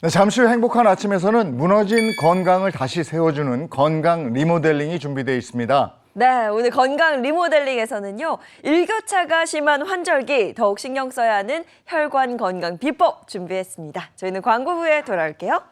네, 잠시 후 행복한 아침에서는 무너진 건강을 다시 세워주는 건강 리모델링이 준비되어 있습니다. 네, 오늘 건강 리모델링에서는요, 일교차가 심한 환절기 더욱 신경 써야 하는 혈관 건강 비법 준비했습니다. 저희는 광고 후에 돌아올게요.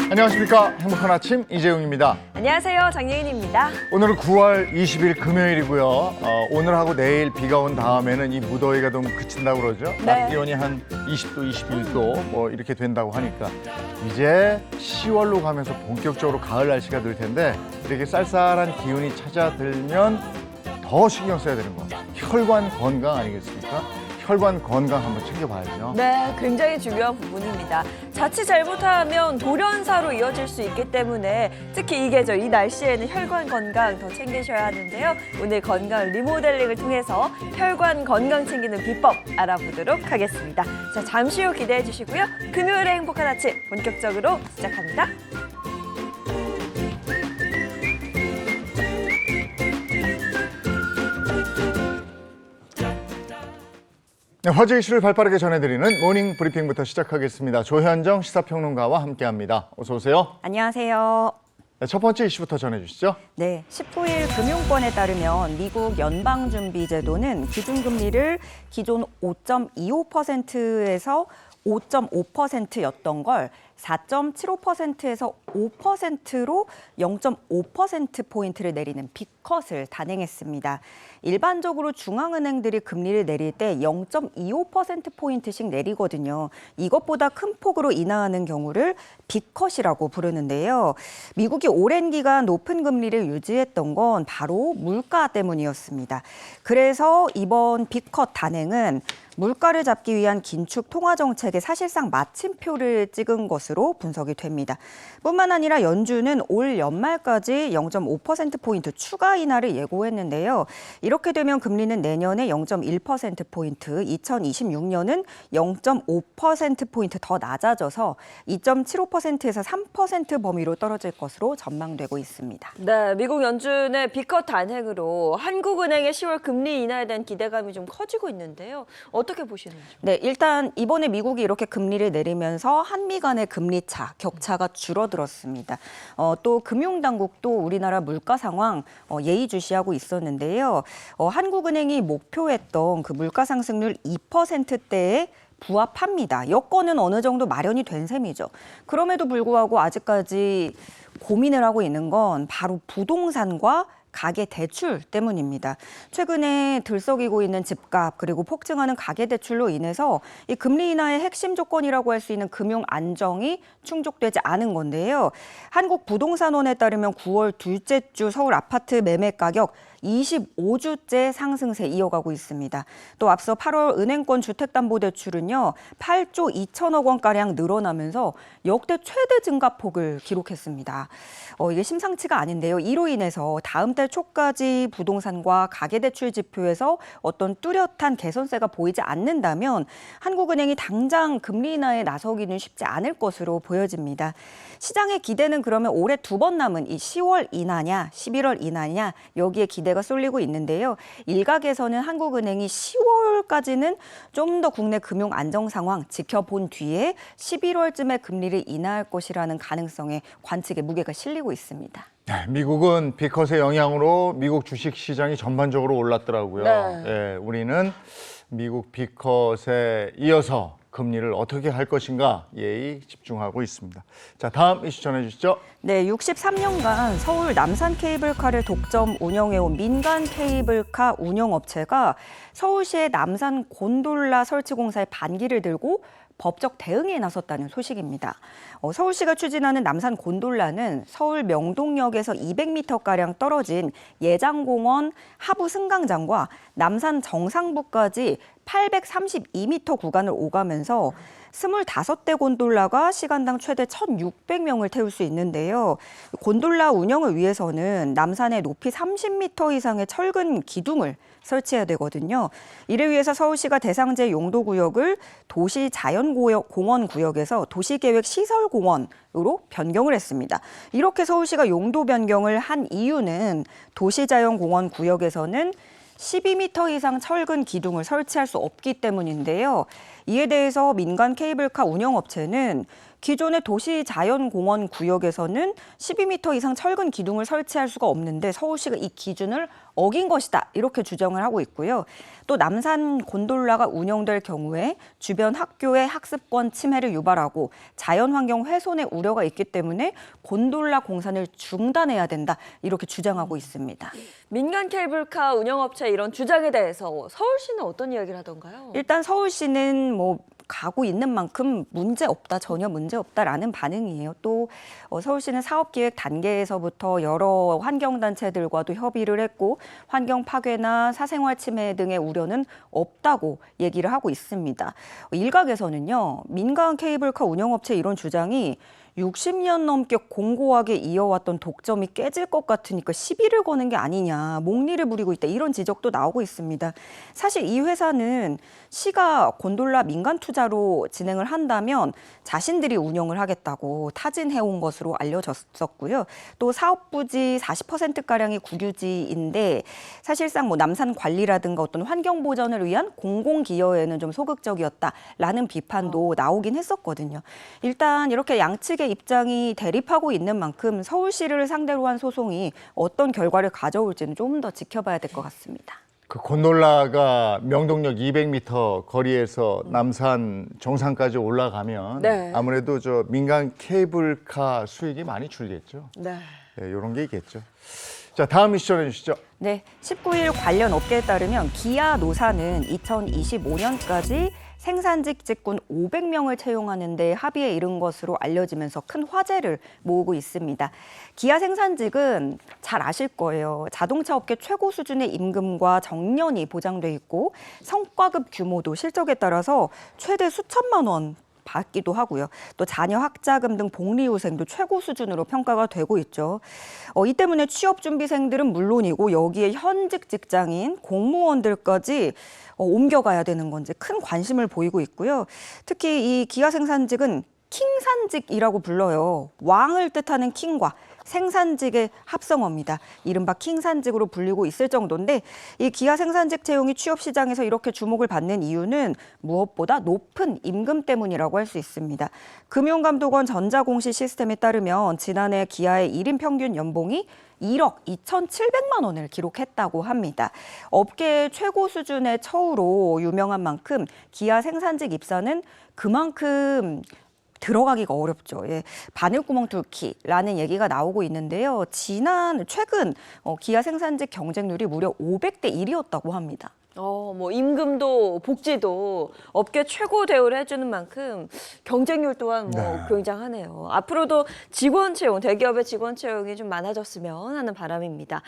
안녕하십니까. 행복한 아침 이재용입니다. 안녕하세요, 장예인입니다. 오늘은 9월 20일 금요일이고요. 오늘하고 내일 비가 온 다음에는 이 무더위가 좀 그친다고 그러죠. 네. 낮 기온이 한 20도, 21도 뭐 이렇게 된다고 하니까 이제 10월로 가면서 본격적으로 가을 날씨가 될 텐데 이렇게 쌀쌀한 기운이 찾아들면 더 신경 써야 되는 거. 혈관 건강 아니겠습니까? 혈관 건강 한번 챙겨봐야죠. 네, 굉장히 중요한 부분입니다. 자칫 잘못하면 돌연사로 이어질 수 있기 때문에 특히 이 계절, 이 날씨에는 혈관 건강 더 챙기셔야 하는데요. 오늘 건강 리모델링을 통해서 혈관 건강 챙기는 비법 알아보도록 하겠습니다. 자, 잠시 후 기대해 주시고요. 금요일의 행복한 아침 본격적으로 시작합니다. 네, 화제 이슈를 발빠르게 전해드리는 모닝 브리핑부터 시작하겠습니다. 조현정 시사평론가와 함께합니다. 어서 오세요. 안녕하세요. 네, 첫 번째 이슈부터 전해주시죠. 네, 19일 금융권에 따르면 미국 연방준비제도는 기준금리를 기존 5.25%에서 5.5%였던 걸 4.75%에서 5%로 0.5%포인트를 내리는 빅컷을 단행했습니다. 일반적으로 중앙은행들이 금리를 내릴 때 0.25%포인트씩 내리거든요. 이것보다 큰 폭으로 인하하는 경우를 빅컷이라고 부르는데요. 미국이 오랜 기간 높은 금리를 유지했던 건 바로 물가 때문이었습니다. 그래서 이번 빅컷 단행은 물가를 잡기 위한 긴축 통화 정책에 사실상 마침표를 찍은 것으로 분석이 됩니다. 뿐만 아니라 연준은 올 연말까지 0.5%포인트 추가 인하를 예고했는데요. 이렇게 되면 금리는 내년에 0.1%포인트, 2026년은 0.5%포인트 더 낮아져서 2.75%에서 3% 범위로 떨어질 것으로 전망되고 있습니다. 네, 미국 연준의 빅컷 단행으로 한국은행의 10월 금리 인하에 대한 기대감이 좀 커지고 있는데요. 어떻게 보시는지? 네, 일단 이번에 미국이 이렇게 금리를 내리면서 한미 간의 금리 차, 격차가 줄어들었습니다. 또 금융당국도 우리나라 물가 상황 예의주시하고 있었는데요. 한국은행이 목표했던 그 물가 상승률 2%대에 부합합니다. 여건은 어느 정도 마련이 된 셈이죠. 그럼에도 불구하고 아직까지 고민을 하고 있는 건 바로 부동산과 가계 대출 때문입니다. 최근에 들썩이고 있는 집값 그리고 폭증하는 가계 대출로 인해서 이 금리 인하의 핵심 조건이라고 할 수 있는 금융 안정이 충족되지 않은 건데요. 한국부동산원에 따르면 9월 둘째 주 서울 아파트 매매 가격 25주째 상승세 이어가고 있습니다. 또 앞서 8월 은행권 주택담보대출은요, 8조 2천억 원가량 늘어나면서 역대 최대 증가폭을 기록했습니다. 이게 심상치가 아닌데요. 이로 인해서 다음 달 초까지 부동산과 가계대출 지표에서 어떤 뚜렷한 개선세가 보이지 않는다면 한국은행이 당장 금리 인하에 나서기는 쉽지 않을 것으로 보여집니다. 시장의 기대는 그러면 올해 2번 남은 이 10월 인하냐, 11월 인하냐 여기에 기대가 쏠리고 있는데요. 일각에서는 한국은행이 10월까지는 좀 더 국내 금융 안정 상황 지켜본 뒤에 11월쯤에 금리를 인하할 것이라는 가능성에 관측의 무게가 실리고 있습니다. 네, 미국은 빅컷의 영향으로 미국 주식시장이 전반적으로 올랐더라고요. 네. 예, 우리는 미국 빅컷에 이어서 금리를 어떻게 할 것인가 예의 집중하고 있습니다. 자, 다음 이슈 전해주시죠. 네, 63년간 서울 남산 케이블카를 독점 운영해온 민간 케이블카 운영업체가 서울시의 남산 곤돌라 설치 공사에 반기를 들고 법적 대응에 나섰다는 소식입니다. 서울시가 추진하는 남산 곤돌라는 서울 명동역에서 200m가량 떨어진 예장공원 하부 승강장과 남산 정상부까지 832m 구간을 오가면서 25대 곤돌라가 시간당 최대 1,600명을 태울 수 있는데요. 곤돌라 운영을 위해서는 남산에 높이 30m 이상의 철근 기둥을 설치해야 되거든요. 이를 위해서 서울시가 대상제 용도구역을 도시자연공원구역에서 도시계획시설공원으로 변경을 했습니다. 이렇게 서울시가 용도 변경을 한 이유는 도시자연공원구역에서는 12m 이상 철근 기둥을 설치할 수 없기 때문인데요. 이에 대해서 민간 케이블카 운영업체는 기존의 도시 자연공원 구역에서는 12m 이상 철근 기둥을 설치할 수가 없는데 서울시가 이 기준을 어긴 것이다 이렇게 주장을 하고 있고요. 또 남산 곤돌라가 운영될 경우에 주변 학교의 학습권 침해를 유발하고 자연환경 훼손의 우려가 있기 때문에 곤돌라 공사를 중단해야 된다 이렇게 주장하고 있습니다. 민간 케이블카 운영업체 이런 주장에 대해서 서울시는 어떤 이야기를 하던가요? 일단 서울시는 가고 있는 만큼 문제 없다, 전혀 문제 없다라는 반응이에요. 또 서울시는 사업기획 단계에서부터 여러 환경단체들과도 협의를 했고 환경 파괴나 사생활 침해 등의 우려는 없다고 얘기를 하고 있습니다. 일각에서는요, 민간 케이블카 운영업체 이런 주장이 60년 넘게 공고하게 이어왔던 독점이 깨질 것 같으니까 시비를 거는 게 아니냐, 목리를 부리고 있다 이런 지적도 나오고 있습니다. 사실 이 회사는 시가 곤돌라 민간 투자로 진행을 한다면 자신들이 운영을 하겠다고 타진해온 것으로 알려졌었고요. 또 사업 부지 40%가량이 국유지인데 사실상 남산 관리라든가 어떤 환경 보전을 위한 공공기여에는 좀 소극적이었다라는 비판도 나오긴 했었거든요. 일단 이렇게 양측의 입장이 대립하고 있는 만큼 서울시를 상대로 한 소송이 어떤 결과를 가져올지는 좀 더 지켜봐야 될 것 같습니다. 그 곤돌라가 명동역 200m 거리에서 남산 정상까지 올라가면 네. 아무래도 저 민간 케이블카 수익이 많이 줄겠죠. 네. 네, 이런 게 있겠죠. 자, 다음 이슈 전해주시죠. 네, 19일 관련 업계에 따르면 기아 노사는 2025년까지 생산직 직군 500명을 채용하는 데 합의에 이른 것으로 알려지면서 큰 화제를 모으고 있습니다. 기아 생산직은 잘 아실 거예요. 자동차 업계 최고 수준의 임금과 정년이 보장돼 있고 성과급 규모도 실적에 따라서 최대 수천만 원 받기도 하고요. 또 자녀 학자금 등 복리후생도 최고 수준으로 평가가 되고 있죠. 이 때문에 취업준비생들은 물론이고 여기에 현직 직장인, 공무원들까지 옮겨가야 되는 건지 큰 관심을 보이고 있고요. 특히 이 기아 생산직은 킹산직이라고 불러요. 왕을 뜻하는 킹과 생산직의 합성어입니다. 이른바 킹산직으로 불리고 있을 정도인데 이 기아 생산직 채용이 취업 시장에서 이렇게 주목을 받는 이유는 무엇보다 높은 임금 때문이라고 할 수 있습니다. 금융감독원 전자공시 시스템에 따르면 지난해 기아의 1인 평균 연봉이 1억 2,700만 원을 기록했다고 합니다. 업계 최고 수준의 처우로 유명한 만큼 기아 생산직 입사는 그만큼 들어가기가 어렵죠. 예, 바늘구멍 뚫기라는 얘기가 나오고 있는데요. 최근 기아 생산직 경쟁률이 무려 500대 1이었다고 합니다. 임금도 복지도 업계 최고 대우를 해주는 만큼 경쟁률 또한 굉장하네요. 앞으로도 직원 채용, 대기업의 직원 채용이 좀 많아졌으면 하는 바람입니다.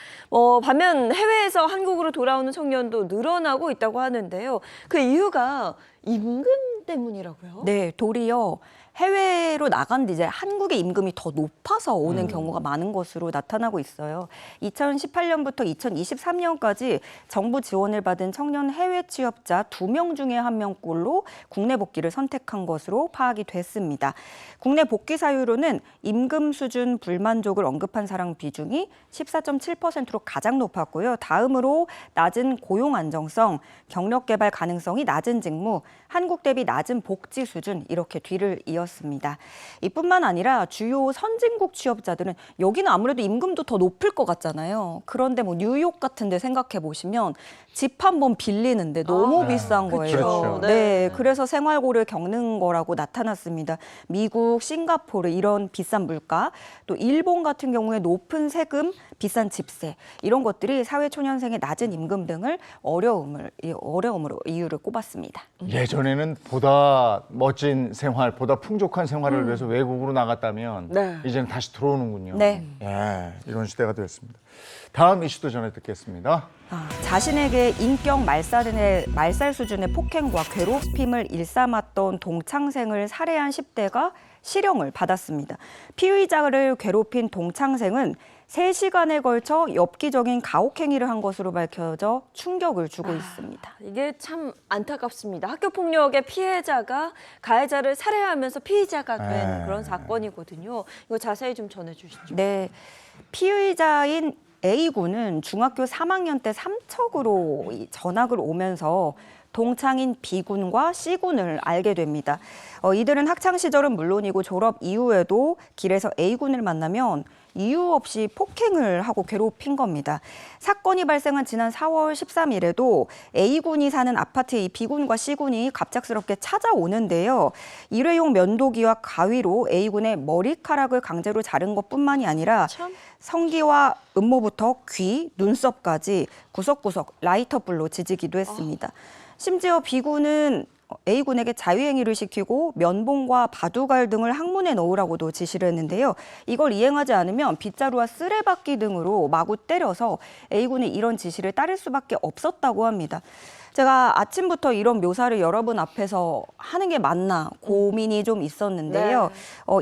반면 해외에서 한국으로 돌아오는 청년도 늘어나고 있다고 하는데요. 그 이유가 임금 때문이라고요? 네, 도리어 해외로 나간 뒤 이제 한국의 임금이 더 높아서 오는 경우가 많은 것으로 나타나고 있어요. 2018년부터 2023년까지 정부 지원을 받은 청년 해외 취업자 2명 중에 1명꼴로 국내 복귀를 선택한 것으로 파악이 됐습니다. 국내 복귀 사유로는 임금 수준 불만족을 언급한 사람 비중이 14.7%로 가장 높았고요. 다음으로 낮은 고용 안정성, 경력 개발 가능성이 낮은 직무, 한국 대비 낮은 복지 수준 이렇게 뒤를 이었습니다. 이뿐만 아니라 주요 선진국 취업자들은 여기는 아무래도 임금도 더 높을 것 같잖아요. 그런데 뉴욕 같은 데 생각해 보시면 집 한 번 빌리는데 너무 비싼 거예요. 그렇죠. 네, 그래서 생활고를 겪는 거라고 나타났습니다. 미국, 싱가포르 이런 비싼 물가, 또 일본 같은 경우에 높은 세금, 비싼 집세 이런 것들이 사회초년생의 낮은 임금 등을 어려움으로 이유를 꼽았습니다. 예전에는 보다 멋진 생활, 보다 풍족한 생활을 위해서 외국으로 나갔다면 이제는 다시 들어오는군요. 네. 예, 이런 시대가 되었습니다. 다음 이슈도 전해 듣겠습니다. 자신에게 인격 말살 수준의 폭행과 괴롭힘을 일삼았던 동창생을 살해한 10대가 실형을 받았습니다. 피의자를 괴롭힌 동창생은 3시간에 걸쳐 엽기적인 가혹행위를 한 것으로 밝혀져 충격을 주고 있습니다. 이게 참 안타깝습니다. 학교폭력의 피해자가 가해자를 살해하면서 피의자가 된 그런 사건이거든요. 이거 자세히 좀 전해주시죠. 네, 피의자인 A군은 중학교 3학년 때 삼척으로 전학을 오면서 동창인 B군과 C군을 알게 됩니다. 이들은 학창 시절은 물론이고 졸업 이후에도 길에서 A군을 만나면 이유 없이 폭행을 하고 괴롭힌 겁니다. 사건이 발생한 지난 4월 13일에도 A군이 사는 아파트에 이 B군과 C군이 갑작스럽게 찾아오는데요. 일회용 면도기와 가위로 A군의 머리카락을 강제로 자른 것뿐만이 아니라 성기와 음모부터 귀, 눈썹까지 구석구석 라이터불로 지지기도 했습니다. 심지어 B군은 A군에게 자유행위를 시키고 면봉과 바둑알 등을 항문에 넣으라고도 지시를 했는데요. 이걸 이행하지 않으면 빗자루와 쓰레받기 등으로 마구 때려서 A군이 이런 지시를 따를 수밖에 없었다고 합니다. 제가 아침부터 이런 묘사를 여러분 앞에서 하는 게 맞나 고민이 좀 있었는데요.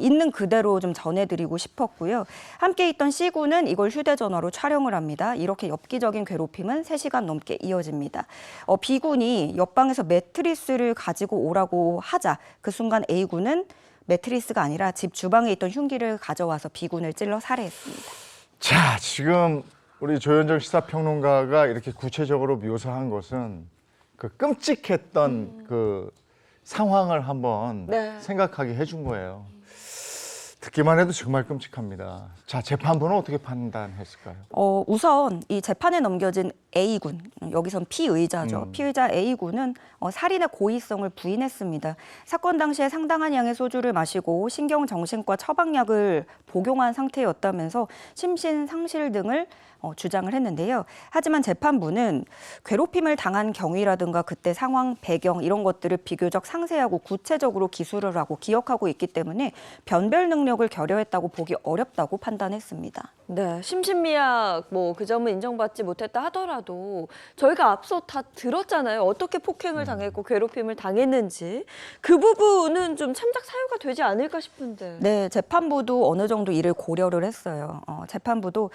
있는 그대로 좀 전해드리고 싶었고요. 함께 있던 C군은 이걸 휴대전화로 촬영을 합니다. 이렇게 엽기적인 괴롭힘은 3시간 넘게 이어집니다. B군이 옆방에서 매트리스를 가지고 오라고 하자 그 순간 A군은 매트리스가 아니라 집 주방에 있던 흉기를 가져와서 B군을 찔러 살해했습니다. 자, 지금 우리 조현정 시사평론가가 이렇게 구체적으로 묘사한 것은 그 끔찍했던 그 상황을 한번 생각하게 해준 거예요. 듣기만 해도 정말 끔찍합니다. 자, 재판부는 어떻게 판단했을까요? 우선 이 재판에 넘겨진 A군, 여기선 피의자죠. 피의자 A군은 살인의 고의성을 부인했습니다. 사건 당시에 상당한 양의 소주를 마시고 신경정신과 처방약을 복용한 상태였다면서 심신상실 등을 주장을 했는데요. 하지만 재판부는 괴롭힘을 당한 경위라든가 그때 상황, 배경 이런 것들을 비교적 상세하고 구체적으로 기술을 하고 기억하고 있기 때문에 변별 능력을 결여했다고 보기 어렵다고 판단했습니다. 네, 심신미약 그 점은 인정받지 못했다 하더라도 저희가 앞서 다 들었잖아요. 어떻게 폭행을 당했고 괴롭힘을 당했는지 그 부분은 좀 참작 사유가 되지 않을까 싶은데. 네, 재판부도 어느 정도 이를 고려를 했어요. 재판부도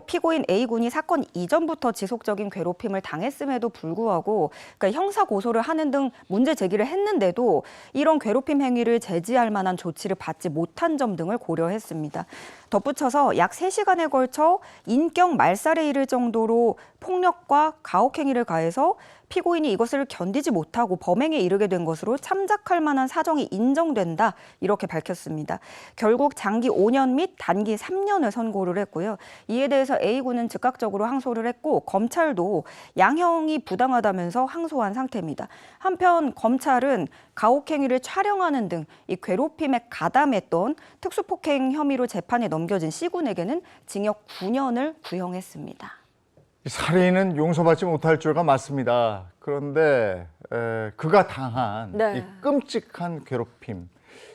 피고인 A군이 사건 이전부터 지속적인 괴롭힘을 당했음에도 불구하고 그러니까 형사 고소를 하는 등 문제 제기를 했는데도 이런 괴롭힘 행위를 제지할 만한 조치를 받지 못한 점 등을 고려했습니다. 덧붙여서 약 3시간에 걸쳐 인격 말살에 이를 정도로 폭력과 가혹행위를 가해서 피고인이 이것을 견디지 못하고 범행에 이르게 된 것으로 참작할 만한 사정이 인정된다 이렇게 밝혔습니다. 결국 장기 5년 및 단기 3년을 선고를 했고요. 이에 대해서 A군은 즉각적으로 항소를 했고 검찰도 양형이 부당하다면서 항소한 상태입니다. 한편 검찰은 가혹행위를 촬영하는 등 이 괴롭힘에 가담했던 특수폭행 혐의로 재판에 넘겨진 C군에게는 징역 9년을 구형했습니다. 살인은 용서받지 못할 줄가 맞습니다. 그런데 그가 당한 이 끔찍한 괴롭힘,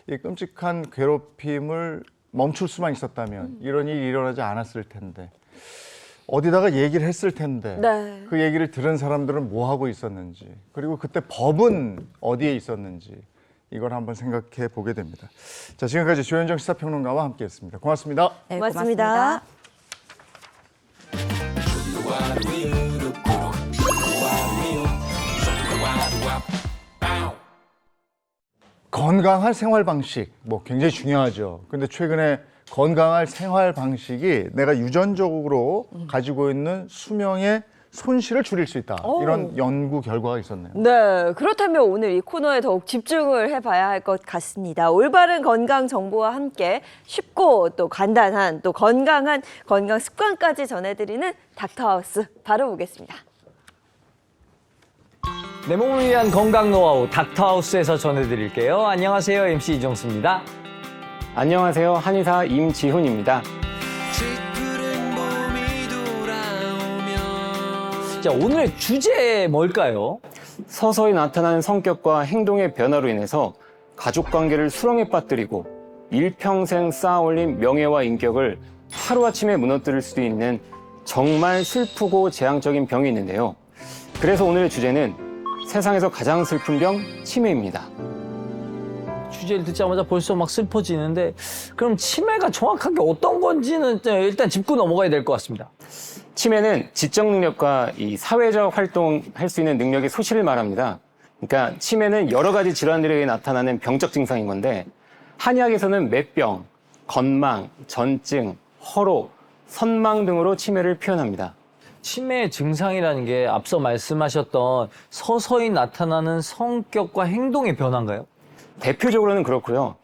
이 끔찍한 괴롭힘을 멈출 수만 있었다면 이런 일이 일어나지 않았을 텐데 어디다가 얘기를 했을 텐데 그 얘기를 들은 사람들은 뭐 하고 있었는지 그리고 그때 법은 어디에 있었는지 이걸 한번 생각해 보게 됩니다. 자, 지금까지 조현정 시사평론가와 함께했습니다. 고맙습니다. 네, 고맙습니다. 건강한 생활 방식 굉장히 중요하죠. 근데 최근에 건강한 생활 방식이 내가 유전적으로 가지고 있는 수명의 손실을 줄일 수 있다. 이런 연구 결과가 있었네요. 네, 그렇다면 오늘 이 코너에 더욱 집중을 해봐야 할 것 같습니다. 올바른 건강 정보와 함께 쉽고 또 간단한 또 건강한 건강 습관까지 전해드리는 닥터하우스 바로 보겠습니다. 내 몸을 위한 건강 노하우 닥터하우스에서 전해드릴게요. 안녕하세요, MC 이정수입니다. 안녕하세요. 한의사 임지훈입니다. 자, 오늘의 주제 뭘까요? 서서히 나타나는 성격과 행동의 변화로 인해서 가족관계를 수렁에 빠뜨리고 일평생 쌓아올린 명예와 인격을 하루아침에 무너뜨릴 수도 있는 정말 슬프고 재앙적인 병이 있는데요. 그래서 오늘의 주제는 세상에서 가장 슬픈 병, 치매입니다. 주제를 듣자마자 벌써 막 슬퍼지는데 그럼 치매가 정확하게 어떤 건지는 일단 짚고 넘어가야 될 것 같습니다. 치매는 지적 능력과 이 사회적 활동할 수 있는 능력의 소실을 말합니다. 그러니까 치매는 여러 가지 질환들에 의해 나타나는 병적 증상인 건데 한의학에서는 매병, 건망, 전증, 허로, 선망 등으로 치매를 표현합니다. 치매 증상이라는 게 앞서 말씀하셨던 서서히 나타나는 성격과 행동의 변화인가요? 대표적으로는 그렇고요.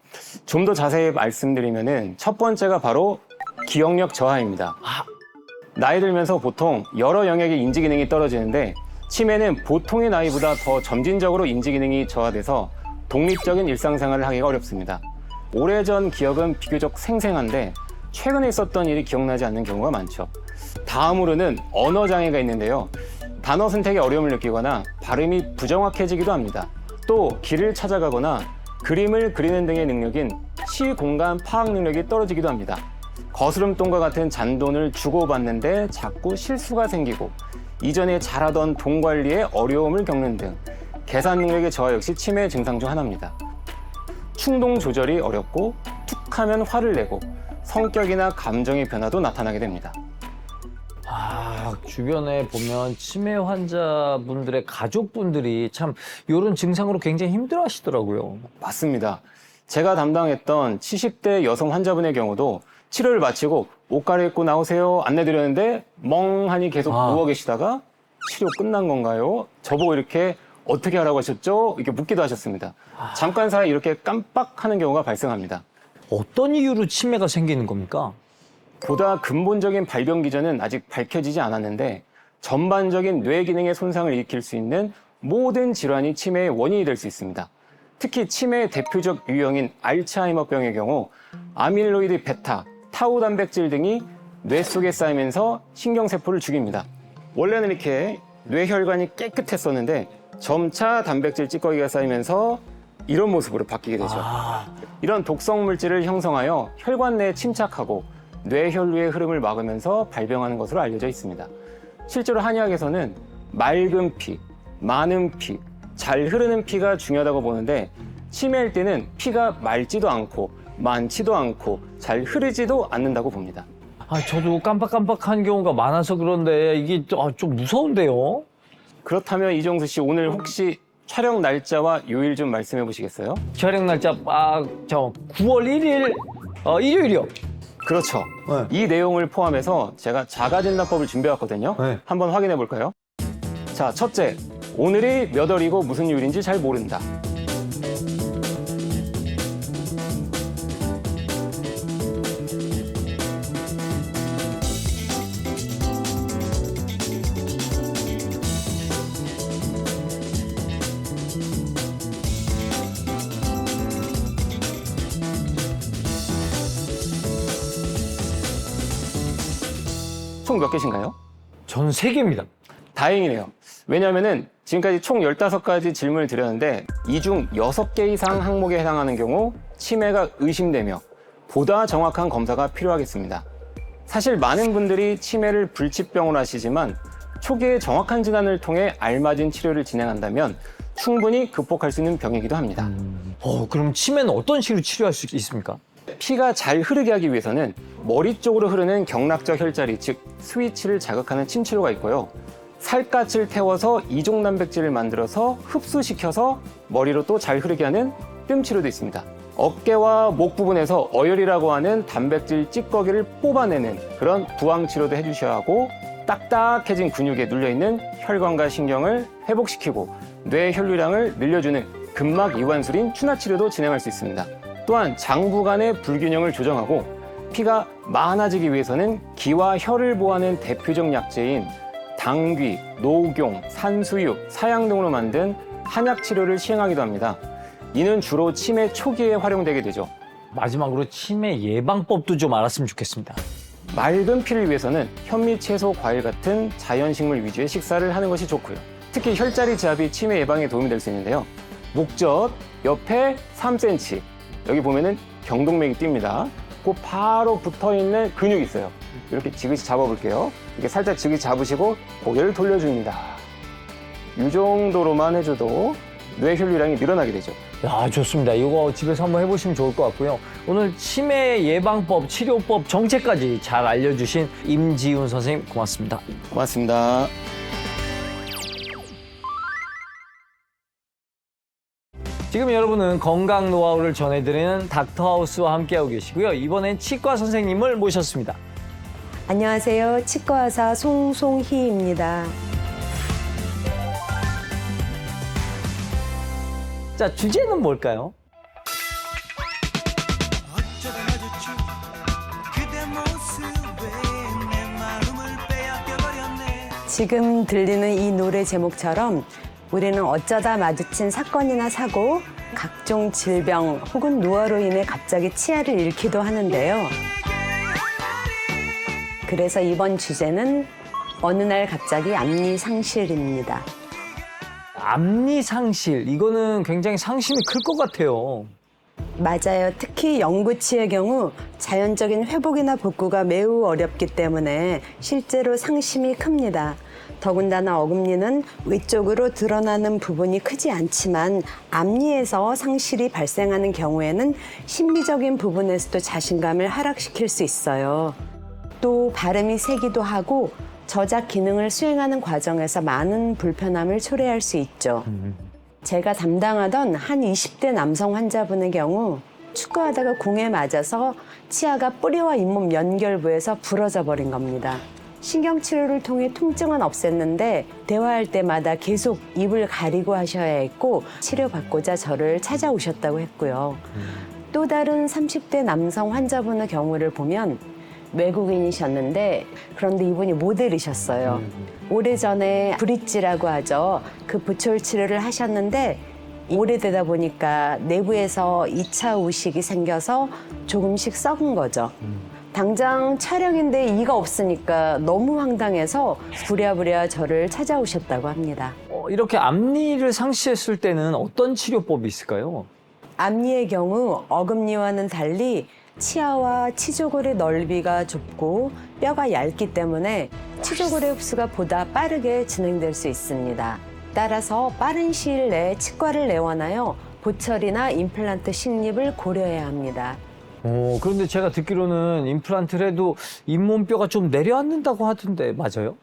좀 더 자세히 말씀드리면은 첫 번째가 바로 기억력 저하입니다. 나이 들면서 보통 여러 영역의 인지 기능이 떨어지는데 치매는 보통의 나이보다 더 점진적으로 인지 기능이 저하돼서 독립적인 일상생활을 하기가 어렵습니다. 오래전 기억은 비교적 생생한데 최근에 있었던 일이 기억나지 않는 경우가 많죠. 다음으로는 언어 장애가 있는데요. 단어 선택에 어려움을 느끼거나 발음이 부정확해지기도 합니다. 또 길을 찾아가거나 그림을 그리는 등의 능력인 시공간 파악 능력이 떨어지기도 합니다. 거스름돈과 같은 잔돈을 주고받는데 자꾸 실수가 생기고 이전에 잘하던 돈 관리에 어려움을 겪는 등 계산 능력의 저하 역시 치매 증상 중 하나입니다. 충동 조절이 어렵고 툭하면 화를 내고 성격이나 감정의 변화도 나타나게 됩니다. 주변에 보면 치매 환자분들의 가족분들이 참 이런 증상으로 굉장히 힘들어하시더라고요. 맞습니다. 제가 담당했던 70대 여성 환자분의 경우도 치료를 마치고 옷 갈아입고 나오세요 안내드렸는데 멍하니 계속 누워 계시다가 치료 끝난 건가요? 저보고 이렇게 어떻게 하라고 하셨죠? 이렇게 묻기도 하셨습니다. 잠깐 사이 이렇게 깜빡하는 경우가 발생합니다. 어떤 이유로 치매가 생기는 겁니까? 보다 근본적인 발병 기전은 아직 밝혀지지 않았는데 전반적인 뇌 기능의 손상을 일으킬 수 있는 모든 질환이 치매의 원인이 될 수 있습니다. 특히 치매의 대표적 유형인 알츠하이머병의 경우 아밀로이드 베타, 타우 단백질 등이 뇌 속에 쌓이면서 신경세포를 죽입니다. 원래는 이렇게 뇌혈관이 깨끗했었는데 점차 단백질 찌꺼기가 쌓이면서 이런 모습으로 바뀌게 되죠. 이런 독성 물질을 형성하여 혈관 내에 침착하고 뇌혈류의 흐름을 막으면서 발병하는 것으로 알려져 있습니다. 실제로 한의학에서는 맑은 피, 많은 피, 잘 흐르는 피가 중요하다고 보는데 치매일 때는 피가 맑지도 않고 많지도 않고 잘 흐르지도 않는다고 봅니다. 저도 깜빡깜빡한 경우가 많아서 그런데 이게 좀 무서운데요? 그렇다면 이정수 씨 오늘 혹시 촬영 날짜와 요일 좀 말씀해 보시겠어요? 촬영 날짜 9월 1일 일요일이요. 그렇죠. 네. 이 내용을 포함해서 제가 자가진단법을 준비해왔거든요. 네. 한번 확인해 볼까요? 자, 첫째, 오늘이 몇 월이고 무슨 요일인지 잘 모른다. 총 몇 개신가요? 저는 3개입니다. 다행이네요. 왜냐하면 지금까지 총 15가지 질문을 드렸는데 이 중 6개 이상 항목에 해당하는 경우 치매가 의심되며 보다 정확한 검사가 필요하겠습니다. 사실 많은 분들이 치매를 불치병으로 하시지만 초기에 정확한 진단을 통해 알맞은 치료를 진행한다면 충분히 극복할 수 있는 병이기도 합니다. 그럼 치매는 어떤 식으로 치료할 수 있습니까? 피가 잘 흐르게 하기 위해서는 머리 쪽으로 흐르는 경락적 혈자리, 즉 스위치를 자극하는 침치료가 있고요. 살갗을 태워서 이종 단백질을 만들어서 흡수시켜서 머리로 또 잘 흐르게 하는 뜸치료도 있습니다. 어깨와 목 부분에서 어혈이라고 하는 단백질 찌꺼기를 뽑아내는 그런 부항치료도 해주셔야 하고 딱딱해진 근육에 눌려있는 혈관과 신경을 회복시키고 뇌 혈류량을 늘려주는 근막 이완술인 추나치료도 진행할 수 있습니다. 또한 장부 간의 불균형을 조정하고 피가 많아지기 위해서는 기와 혈을 보호하는 대표적 약재인 당귀, 노경, 산수유, 사양 등으로 만든 한약 치료를 시행하기도 합니다. 이는 주로 치매 초기에 활용되게 되죠. 마지막으로 치매 예방법도 좀 알았으면 좋겠습니다. 맑은 피를 위해서는 현미, 채소, 과일 같은 자연식물 위주의 식사를 하는 것이 좋고요. 특히 혈자리 지압이 치매 예방에 도움이 될 수 있는데요. 목젖 옆에 3cm, 여기 보면은 경동맥이 뜁니다. 그 바로 붙어있는 근육이 있어요. 이렇게 지그시 잡아볼게요. 이렇게 살짝 지그시 잡으시고 고개를 돌려줍니다. 이 정도로만 해줘도 뇌혈류량이 늘어나게 되죠. 야, 좋습니다. 이거 집에서 한번 해보시면 좋을 것 같고요. 오늘 치매 예방법, 치료법, 정책까지 잘 알려주신 임지훈 선생님 고맙습니다. 고맙습니다. 지금 여러분은 건강 노하우를 전해드리는 닥터하우스와 함께하고 계시고요. 이번엔 치과 선생님을 모셨습니다. 안녕하세요. 치과의사 송송희입니다. 자, 주제는 뭘까요? 어쩌다 마주친 그대 모습에 내 마음을 빼앗겨버렸네. 지금 들리는 이 노래 제목처럼 우리는 어쩌다 마주친 사건이나 사고, 각종 질병 혹은 노화로 인해 갑자기 치아를 잃기도 하는데요. 그래서 이번 주제는 어느 날 갑자기 앞니 상실입니다. 앞니 상실. 이거는 굉장히 상심이 클 것 같아요. 맞아요. 특히 영구치의 경우 자연적인 회복이나 복구가 매우 어렵기 때문에 실제로 상심이 큽니다. 더군다나 어금니는 외쪽으로 드러나는 부분이 크지 않지만 앞니에서 상실이 발생하는 경우에는 심미적인 부분에서도 자신감을 하락시킬 수 있어요. 또 발음이 세기도 하고 저작 기능을 수행하는 과정에서 많은 불편함을 초래할 수 있죠. 제가 담당하던 한 20대 남성 환자분의 경우 축구하다가 공에 맞아서 치아가 뿌리와 잇몸 연결부에서 부러져 버린 겁니다. 신경치료를 통해 통증은 없앴는데 대화할 때마다 계속 입을 가리고 하셔야 했고 치료받고자 저를 찾아오셨다고 했고요. 또 다른 30대 남성 환자분의 경우를 보면 외국인이셨는데 그런데 이분이 모델이셨어요. 오래전에 브릿지라고 하죠. 그 보철 치료를 하셨는데 오래되다 보니까 내부에서 2차 우식이 생겨서 조금씩 썩은 거죠. 당장 촬영인데 이가 없으니까 너무 황당해서 부랴부랴 저를 찾아오셨다고 합니다. 이렇게 앞니를 상실했을 때는 어떤 치료법이 있을까요? 앞니의 경우 어금니와는 달리 치아와 치조골의 넓이가 좁고 뼈가 얇기 때문에 치조골의 흡수가 보다 빠르게 진행될 수 있습니다. 따라서 빠른 시일 내에 치과를 내원하여 보철이나 임플란트 식립을 고려해야 합니다. 그런데 제가 듣기로는 임플란트를 해도 잇몸뼈가 좀 내려앉는다고 하던데 맞아요?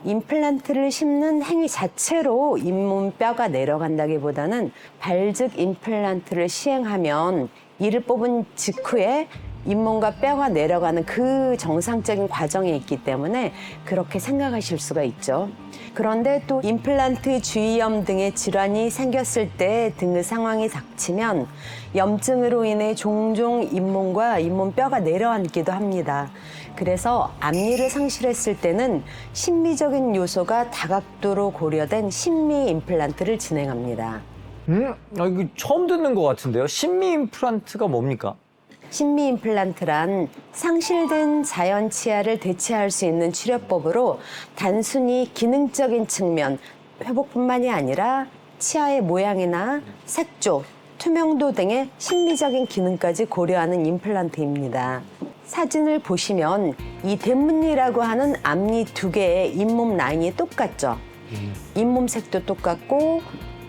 임플란트를 심는 행위 자체로 잇몸뼈가 내려간다기보다는 발즉 임플란트를 시행하면 이를 뽑은 직후에 잇몸과 뼈가 내려가는 그 정상적인 과정에 있기 때문에 그렇게 생각하실 수가 있죠. 그런데 또 임플란트 주위염 등의 질환이 생겼을 때 등의 상황이 닥치면 염증으로 인해 종종 잇몸과 잇몸뼈가 내려앉기도 합니다. 그래서 앞니를 상실했을 때는 심미적인 요소가 다각도로 고려된 심미 임플란트를 진행합니다. 이거 처음 듣는 것 같은데요. 심미 임플란트가 뭡니까? 심미 임플란트란 상실된 자연 치아를 대체할 수 있는 치료법으로 단순히 기능적인 측면, 회복뿐만이 아니라 치아의 모양이나 색조, 투명도 등의 심미적인 기능까지 고려하는 임플란트입니다. 사진을 보시면 이 대문이라고 하는 앞니 두 개의 잇몸 라인이 똑같죠. 잇몸 색도 똑같고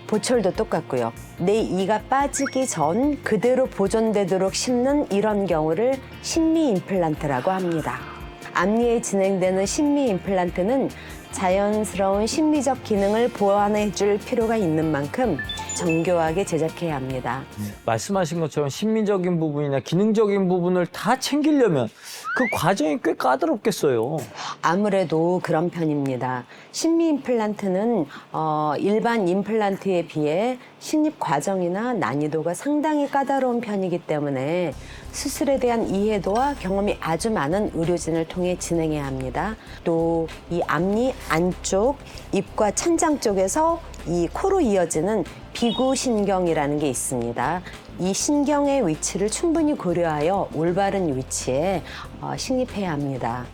보철도 똑같고요. 내 이가 빠지기 전 그대로 보존되도록 심는 이런 경우를 심미 임플란트라고 합니다. 앞니에 진행되는 심미 임플란트는 자연스러운 심미적 기능을 보완해 줄 필요가 있는 만큼 정교하게 제작해야 합니다. 말씀하신 것처럼 심미적인 부분이나 기능적인 부분을 다 챙기려면 그 과정이 꽤 까다롭겠어요. 아무래도 그런 편입니다. 심미 임플란트는 일반 임플란트에 비해 식립 과정이나 난이도가 상당히 까다로운 편이기 때문에 수술에 대한 이해도와 경험이 아주 많은 의료진을 통해 진행해야 합니다. 또 이 앞니 안쪽, 입과 천장 쪽에서 이 코로 이어지는 비구신경이라는 게 있습니다. 이 신경의 위치를 충분히 고려하여 올바른 위치에 식립해야 합니다.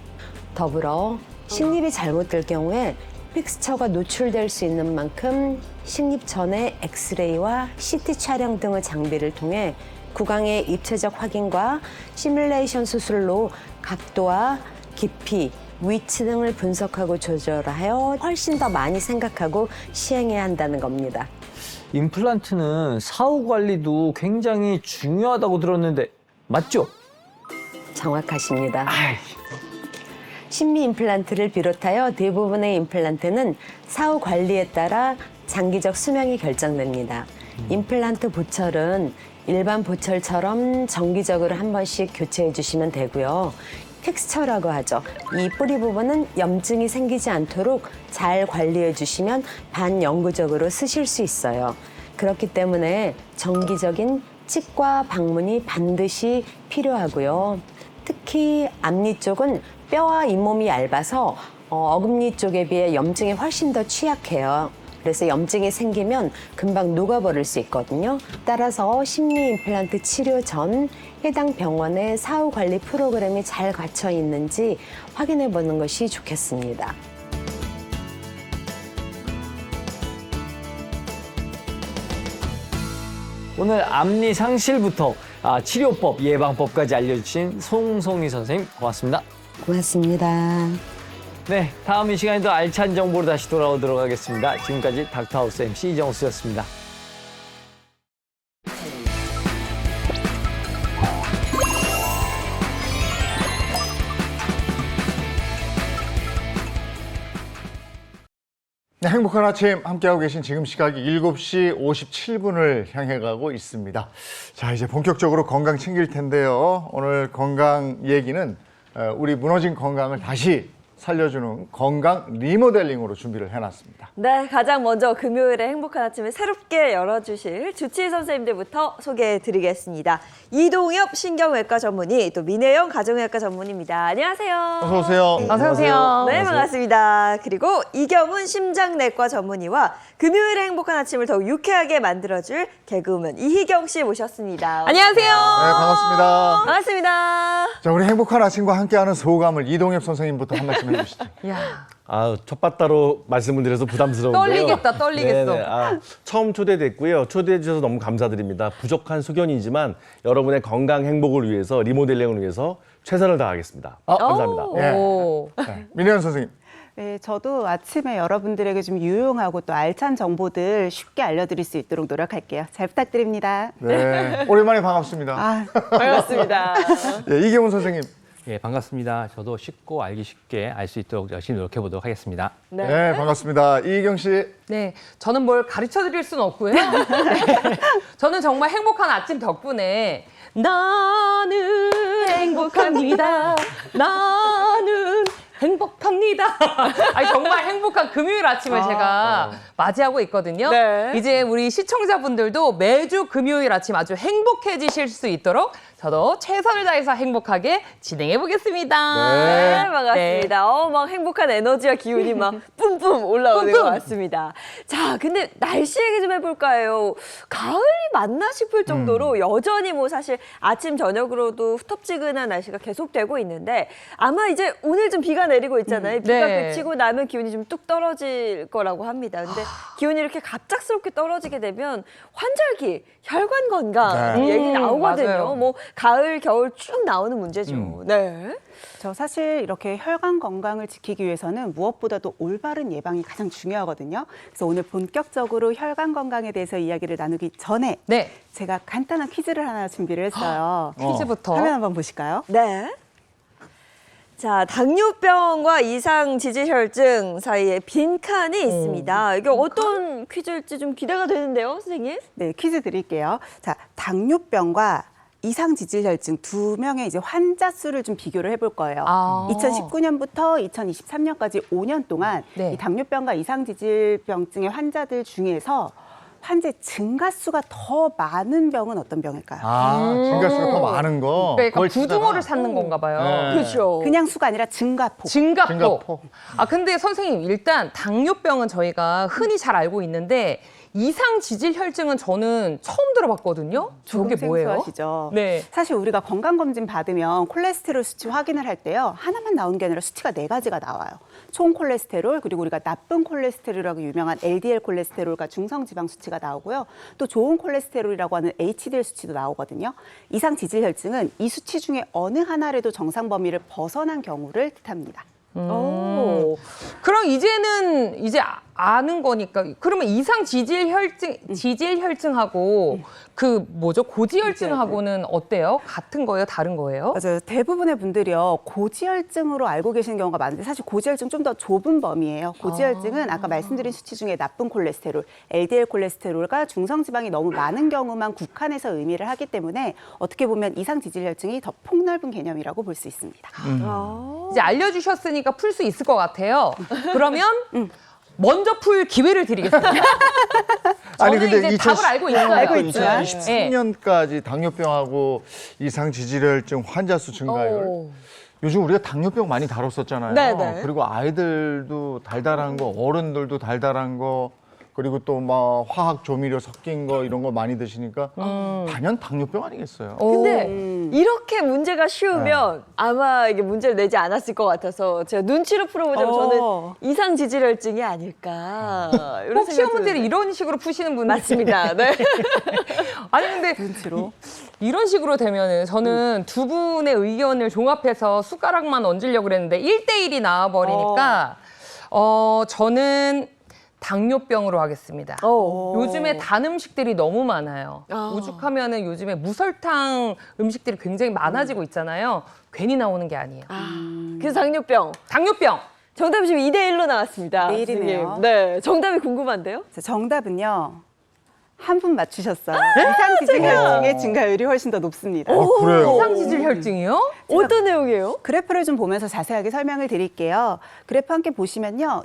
더불어 식립이 잘못될 경우에 픽스처가 노출될 수 있는 만큼 식립 전에 엑스레이와 CT 촬영 등의 장비를 통해 구강의 입체적 확인과 시뮬레이션 수술로 각도와 깊이, 위치 등을 분석하고 조절하여 훨씬 더 많이 생각하고 시행해야 한다는 겁니다. 임플란트는 사후 관리도 굉장히 중요하다고 들었는데 맞죠? 정확하십니다. 심미 임플란트를 비롯하여 대부분의 임플란트는 사후 관리에 따라 장기적 수명이 결정됩니다. 임플란트 보철은 일반 보철처럼 정기적으로 한 번씩 교체해 주시면 되고요. 텍스처라고 하죠. 이 뿌리 부분은 염증이 생기지 않도록 잘 관리해 주시면 반영구적으로 쓰실 수 있어요. 그렇기 때문에 정기적인 치과 방문이 반드시 필요하고요. 특히 앞니 쪽은 뼈와 잇몸이 얇아서 어금니 쪽에 비해 염증이 훨씬 더 취약해요. 그래서 염증이 생기면 금방 녹아버릴 수 있거든요. 따라서 심리 임플란트 치료 전 해당 병원의 사후 관리 프로그램이 잘 갖춰 있는지 확인해 보는 것이 좋겠습니다. 오늘 앞니 상실부터 치료법, 예방법까지 알려주신 송송희 선생님 고맙습니다. 고맙습니다. 네, 다음 이 시간에도 알찬 정보로 다시 돌아오도록 하겠습니다. 지금까지 닥터하우스 MC 이정수였습니다. 네, 행복한 아침 함께하고 계신 지금 시각이 7시 57분을 향해 가고 있습니다. 자, 이제 본격적으로 건강 챙길 텐데요. 오늘 건강 얘기는 우리 무너진 건강을 다시 살려주는 건강 리모델링으로 준비를 해놨습니다. 네, 가장 먼저 금요일에 행복한 아침을 새롭게 열어주실 주치의 선생님들부터 소개해드리겠습니다. 이동엽 신경외과 전문의, 또 민혜영 가정의학과 전문의입니다. 안녕하세요. 어서 오세요. 어서 오세요. 네, 반갑습니다. 그리고 이경훈 심장내과 전문의와 금요일의 행복한 아침을 더욱 유쾌하게 만들어줄 개그우먼 이희경 씨 모셨습니다. 안녕하세요. 네, 반갑습니다. 반갑습니다. 자, 우리 행복한 아침과 함께하는 소감을 이동엽 선생님부터 한 말씀 해주시죠. 야, 첫바따로 말씀을 드려서 부담스러운데요. 떨리겠어. 네네. 처음 초대됐고요. 초대해 주셔서 너무 감사드립니다. 부족한 소견이지만 여러분의 건강 행복을 위해서 리모델링을 위해서 최선을 다하겠습니다. 감사합니다. 네. 오. 네, 민혜연 선생님. 네, 저도 아침에 여러분들에게 좀 유용하고 또 알찬 정보들 쉽게 알려드릴 수 있도록 노력할게요. 잘 부탁드립니다. 네, 오랜만에 반갑습니다. 반갑습니다. 네, 이경훈 선생님. 예, 반갑습니다. 저도 쉽고 알기 쉽게 알 수 있도록 열심히 노력해 보도록 하겠습니다. 네, 반갑습니다. 이희경 씨. 네, 저는 뭘 가르쳐 드릴 수는 없고요. 네. 저는 정말 행복한 아침 덕분에 나는 행복합니다. 나는 행복합니다. 아니, 정말 행복한 금요일 아침을 제가 맞이하고 있거든요. 네. 이제 우리 시청자분들도 매주 금요일 아침 아주 행복해지실 수 있도록 저도 최선을 다해서 행복하게 진행해 보겠습니다. 네, 반갑습니다. 막 행복한 에너지와 기운이 막 뿜뿜 올라오는 것 같습니다. 자, 근데 날씨 얘기 좀 해볼까요? 가을이 맞나 싶을 정도로 여전히 뭐 사실 아침, 저녁으로도 후텁지근한 날씨가 계속되고 있는데 아마 이제 오늘 좀 비가 내리고 있잖아요. 비가 네. 그치고 나면 기온이 좀 뚝 떨어질 거라고 합니다. 근데 기온이 이렇게 갑작스럽게 떨어지게 되면 환절기, 혈관 건강 네. 얘기 나오거든요. 맞아요. 뭐 가을, 겨울 쭉 나오는 문제죠. 네. 저 사실 이렇게 혈관 건강을 지키기 위해서는 무엇보다도 올바른 예방이 가장 중요하거든요. 그래서 오늘 본격적으로 혈관 건강에 대해서 이야기를 나누기 전에 네, 제가 간단한 퀴즈를 하나 준비를 했어요. 퀴즈부터. 화면 한번 보실까요? 네. 자, 당뇨병과 이상 지질혈증 사이에 빈칸이 있습니다. 이게 어떤 퀴즈일지 좀 기대가 되는데요, 선생님? 네, 퀴즈 드릴게요. 자, 당뇨병과 이상지질혈증 두 명의 이제 환자 수를 좀 비교를 해볼 거예요. 2019년부터 2023년까지 5년 동안 네. 이 당뇨병과 이상지질병증의 환자들 중에서 환자 증가수가 더 많은 병은 어떤 병일까요? 증가수가 더 많은 거. 그러니까 그걸 구두모를 치다가- 찾는 건가 봐요. 네. 그렇죠. 그냥 수가 아니라 증가폭. 증가포. 증가포. 근데 선생님, 일단 당뇨병은 저희가 흔히 잘 알고 있는데 이상지질혈증은 저는 처음 들어봤거든요. 저게 조금 뭐예요? 생소하시죠? 네. 사실 우리가 건강검진 받으면 콜레스테롤 수치 확인을 할 때요. 하나만 나오는 게 아니라 수치가 4가지가 나와요. 총 콜레스테롤, 그리고 우리가 나쁜 콜레스테롤이라고 유명한 LDL 콜레스테롤과 중성지방 수치가 나오고요. 또 좋은 콜레스테롤이라고 하는 HDL 수치도 나오거든요. 이상지질혈증은 이 수치 중에 어느 하나라도 정상 범위를 벗어난 경우를 뜻합니다. 오. 그럼 이제는 이제 아는 거니까 그러면 이상 지질 혈증하고 그 뭐죠 고지혈증하고는 어때요? 같은 거예요? 다른 거예요? 맞아요. 대부분의 분들이요 고지혈증으로 알고 계시는 경우가 많은데 사실 고지혈증 좀 더 좁은 범위예요. 고지혈증은 아까 말씀드린 수치 중에 나쁜 콜레스테롤, LDL 콜레스테롤과 중성지방이 너무 많은 경우만 국한해서 의미를 하기 때문에 어떻게 보면 이상 지질혈증이 더 폭넓은 개념이라고 볼 수 있습니다. 이제 알려주셨으니까 풀 수 있을 것 같아요. 그러면 먼저 풀 기회를 드리겠습니다. 저는 이제 답을 알고 있어요. 알고 있지만. 2023년까지 당뇨병하고 이상 지질혈증 환자 수 증가율. 요즘 우리가 당뇨병 많이 다뤘었잖아요. 네네. 그리고 아이들도 달달한 거, 어른들도 달달한 거, 그리고 또 막 화학 조미료 섞인 거 이런 거 많이 드시니까 단연 당뇨병 아니겠어요? 근데 이렇게 문제가 쉬우면 아마 이게 문제를 내지 않았을 것 같아서 제가 눈치로 풀어보자면 저는 이상 지질혈증이 아닐까. 이런 꼭 시험 생각이 문제를 드는데. 이런 식으로 푸시는 분들 맞습니다. 네. 아니 근데 눈치로. 이런 식으로 되면은 저는 두 분의 의견을 종합해서 숟가락만 얹으려고 그랬는데 1대1이 나와버리니까 저는 당뇨병으로 하겠습니다. 요즘에 단 음식들이 너무 많아요. 오죽하면은 요즘에 무설탕 음식들이 굉장히 많아지고 있잖아요. 괜히 나오는 게 아니에요. 그래서 당뇨병. 당뇨병. 정답이 지금 2대1로 나왔습니다. 네, 1이네요. 선생님. 네, 정답이 궁금한데요? 자, 정답은요. 한 분 맞추셨어요. 이상 지질혈증의 증가율이 훨씬 더 높습니다. 그래요? 이상지질 혈증이요? 어떤 내용이에요? 그래프를 좀 보면서 자세하게 설명을 드릴게요. 그래프 함께 보시면요.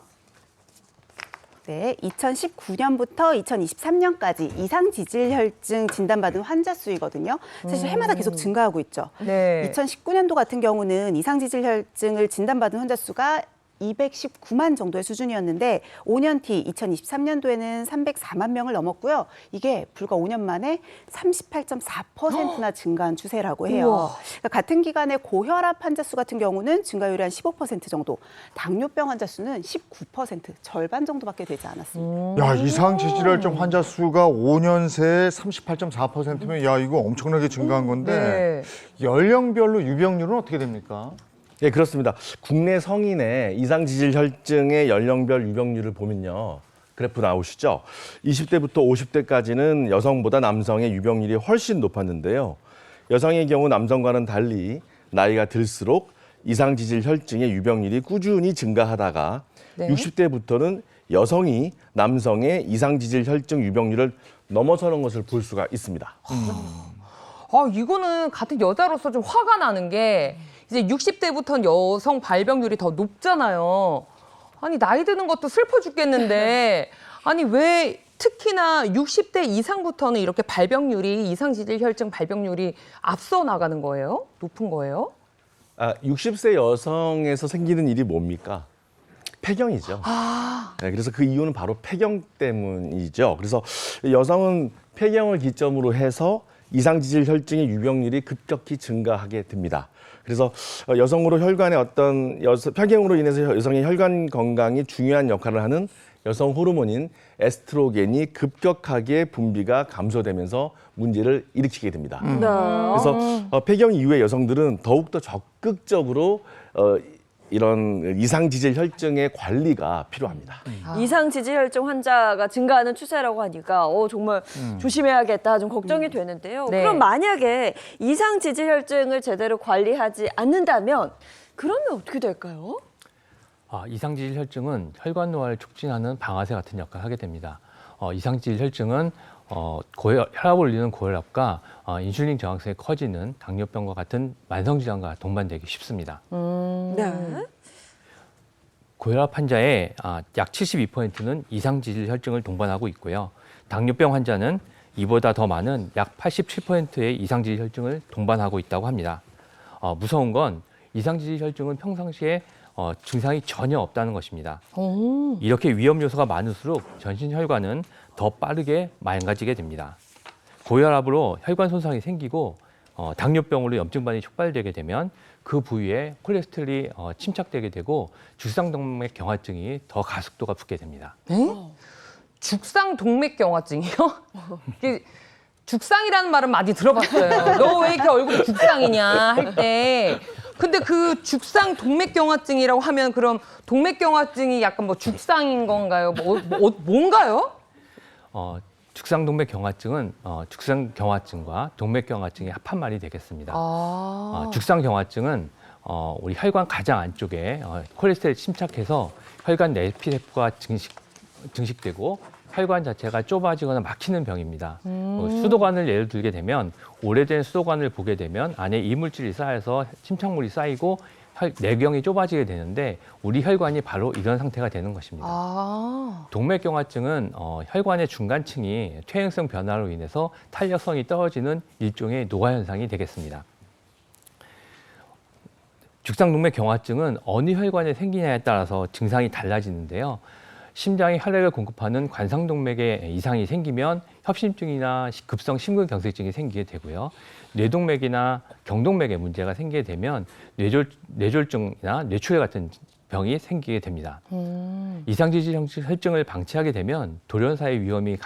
네, 2019년부터 2023년까지 이상 지질혈증 진단받은 환자 수이거든요. 사실 해마다 계속 증가하고 있죠. 네. 2019년도 같은 경우는 이상 지질혈증을 진단받은 환자 수가 219만 정도의 수준이었는데 5년 뒤 2023년도에는 304만 명을 넘었고요. 이게 불과 5년 만에 38.4%나 증가한 추세라고 해요. 그러니까 같은 기간에 고혈압 환자 수 같은 경우는 증가율이 한 15% 정도, 당뇨병 환자 수는 19%, 절반 정도밖에 되지 않았습니다. 야, 이상 지질혈증 환자 수가 5년 새에 38.4%면 야, 이거 엄청나게 증가한 건데 연령별로 유병률은 어떻게 됩니까? 예, 그렇습니다. 국내 성인의 이상 지질혈증의 연령별 유병률을 보면요. 그래프 나오시죠? 20대부터 50대까지는 여성보다 남성의 유병률이 훨씬 높았는데요. 여성의 경우 남성과는 달리 나이가 들수록 이상 지질혈증의 유병률이 꾸준히 증가하다가 60대부터는 여성이 남성의 이상 지질혈증 유병률을 넘어서는 것을 볼 수가 있습니다. 이거는 같은 여자로서 좀 화가 나는 게 이제 60대부터는 여성 발병률이 더 높잖아요. 아니 나이 드는 것도 슬퍼 죽겠는데 아니 왜 특히나 60대 이상부터는 이렇게 발병률이 이상지질혈증 발병률이 앞서 나가는 거예요? 높은 거예요? 60세 여성에서 생기는 일이 뭡니까? 폐경이죠. 네, 그래서 그 이유는 바로 폐경 때문이죠. 그래서 여성은 폐경을 기점으로 해서 이상지질혈증의 유병률이 급격히 증가하게 됩니다. 그래서 여성으로 혈관의 어떤 폐경으로 인해서 여성의 혈관 건강이 중요한 역할을 하는 여성 호르몬인 에스트로겐이 급격하게 분비가 감소되면서 문제를 일으키게 됩니다. 그래서 폐경 이후에 여성들은 더욱더 적극적으로 이런 이상지질혈증의 관리가 필요합니다. 이상 지질혈증 환자가 증가하는 추세라고 하니까 정말 조심해야겠다 좀 걱정이 되는데요. 네. 그럼 만약에 이상 지질혈증을 제대로 관리하지 않는다면 그러면 어떻게 될까요? 이상지질 혈증은 혈관 노화를 촉진하는 방아쇠 같은 역할을 하게 됩니다. 이상지질 혈증은 혈압을 올리는 고혈압과 인슐린 저항성이 커지는 당뇨병과 같은 만성질환과 동반되기 쉽습니다. 네. 고혈압 환자의 약 72%는 이상지질 혈증을 동반하고 있고요. 당뇨병 환자는 이보다 더 많은 약 87%의 이상지질 혈증을 동반하고 있다고 합니다. 무서운 건 이상지질 혈증은 평상시에 증상이 전혀 없다는 것입니다. 이렇게 위험 요소가 많을수록 전신 혈관은 더 빠르게 망가지게 됩니다. 고혈압으로 혈관 손상이 생기고 당뇨병으로 염증반이 촉발되게 되면 그 부위에 콜레스테롤이 침착되게 되고 죽상동맥 경화증이 더 가속도가 붙게 됩니다. 죽상동맥경화증이요? 죽상이라는 말은 많이 들어봤어요. 너 왜 이렇게 얼굴이 죽상이냐 할 때 근데 그 죽상 동맥경화증이라고 하면 그럼 동맥경화증이 약간 뭐 죽상인 건가요? 뭔가요? 죽상동맥경화증은 죽상경화증과 동맥경화증의 합한 말이 되겠습니다. 죽상경화증은 우리 혈관 가장 안쪽에 콜레스테롤이 침착해서 혈관 내피세포가 증식되고 혈관 자체가 좁아지거나 막히는 병입니다. 수도관을 예를 들게 되면 오래된 수도관을 보게 되면 안에 이물질이 쌓여서 침착물이 쌓이고 내경이 좁아지게 되는데 우리 혈관이 바로 이런 상태가 되는 것입니다. 동맥경화증은 혈관의 중간층이 퇴행성 변화로 인해서 탄력성이 떨어지는 일종의 노화 현상이 되겠습니다. 죽상동맥경화증은 어느 혈관에 생기냐에 따라서 증상이 달라지는데요. 심장이 혈액을 공급하는 관상동맥에 이상이 생기면 협심증이나 급성 심근경색증이 생기게 되고요. 뇌동맥이나 경동맥에 문제가 생기게 되면 뇌졸중이나 뇌출혈 같은 병이 생기게 됩니다. 이상지질 혈증을 방치하게 되면 돌연사의 위험이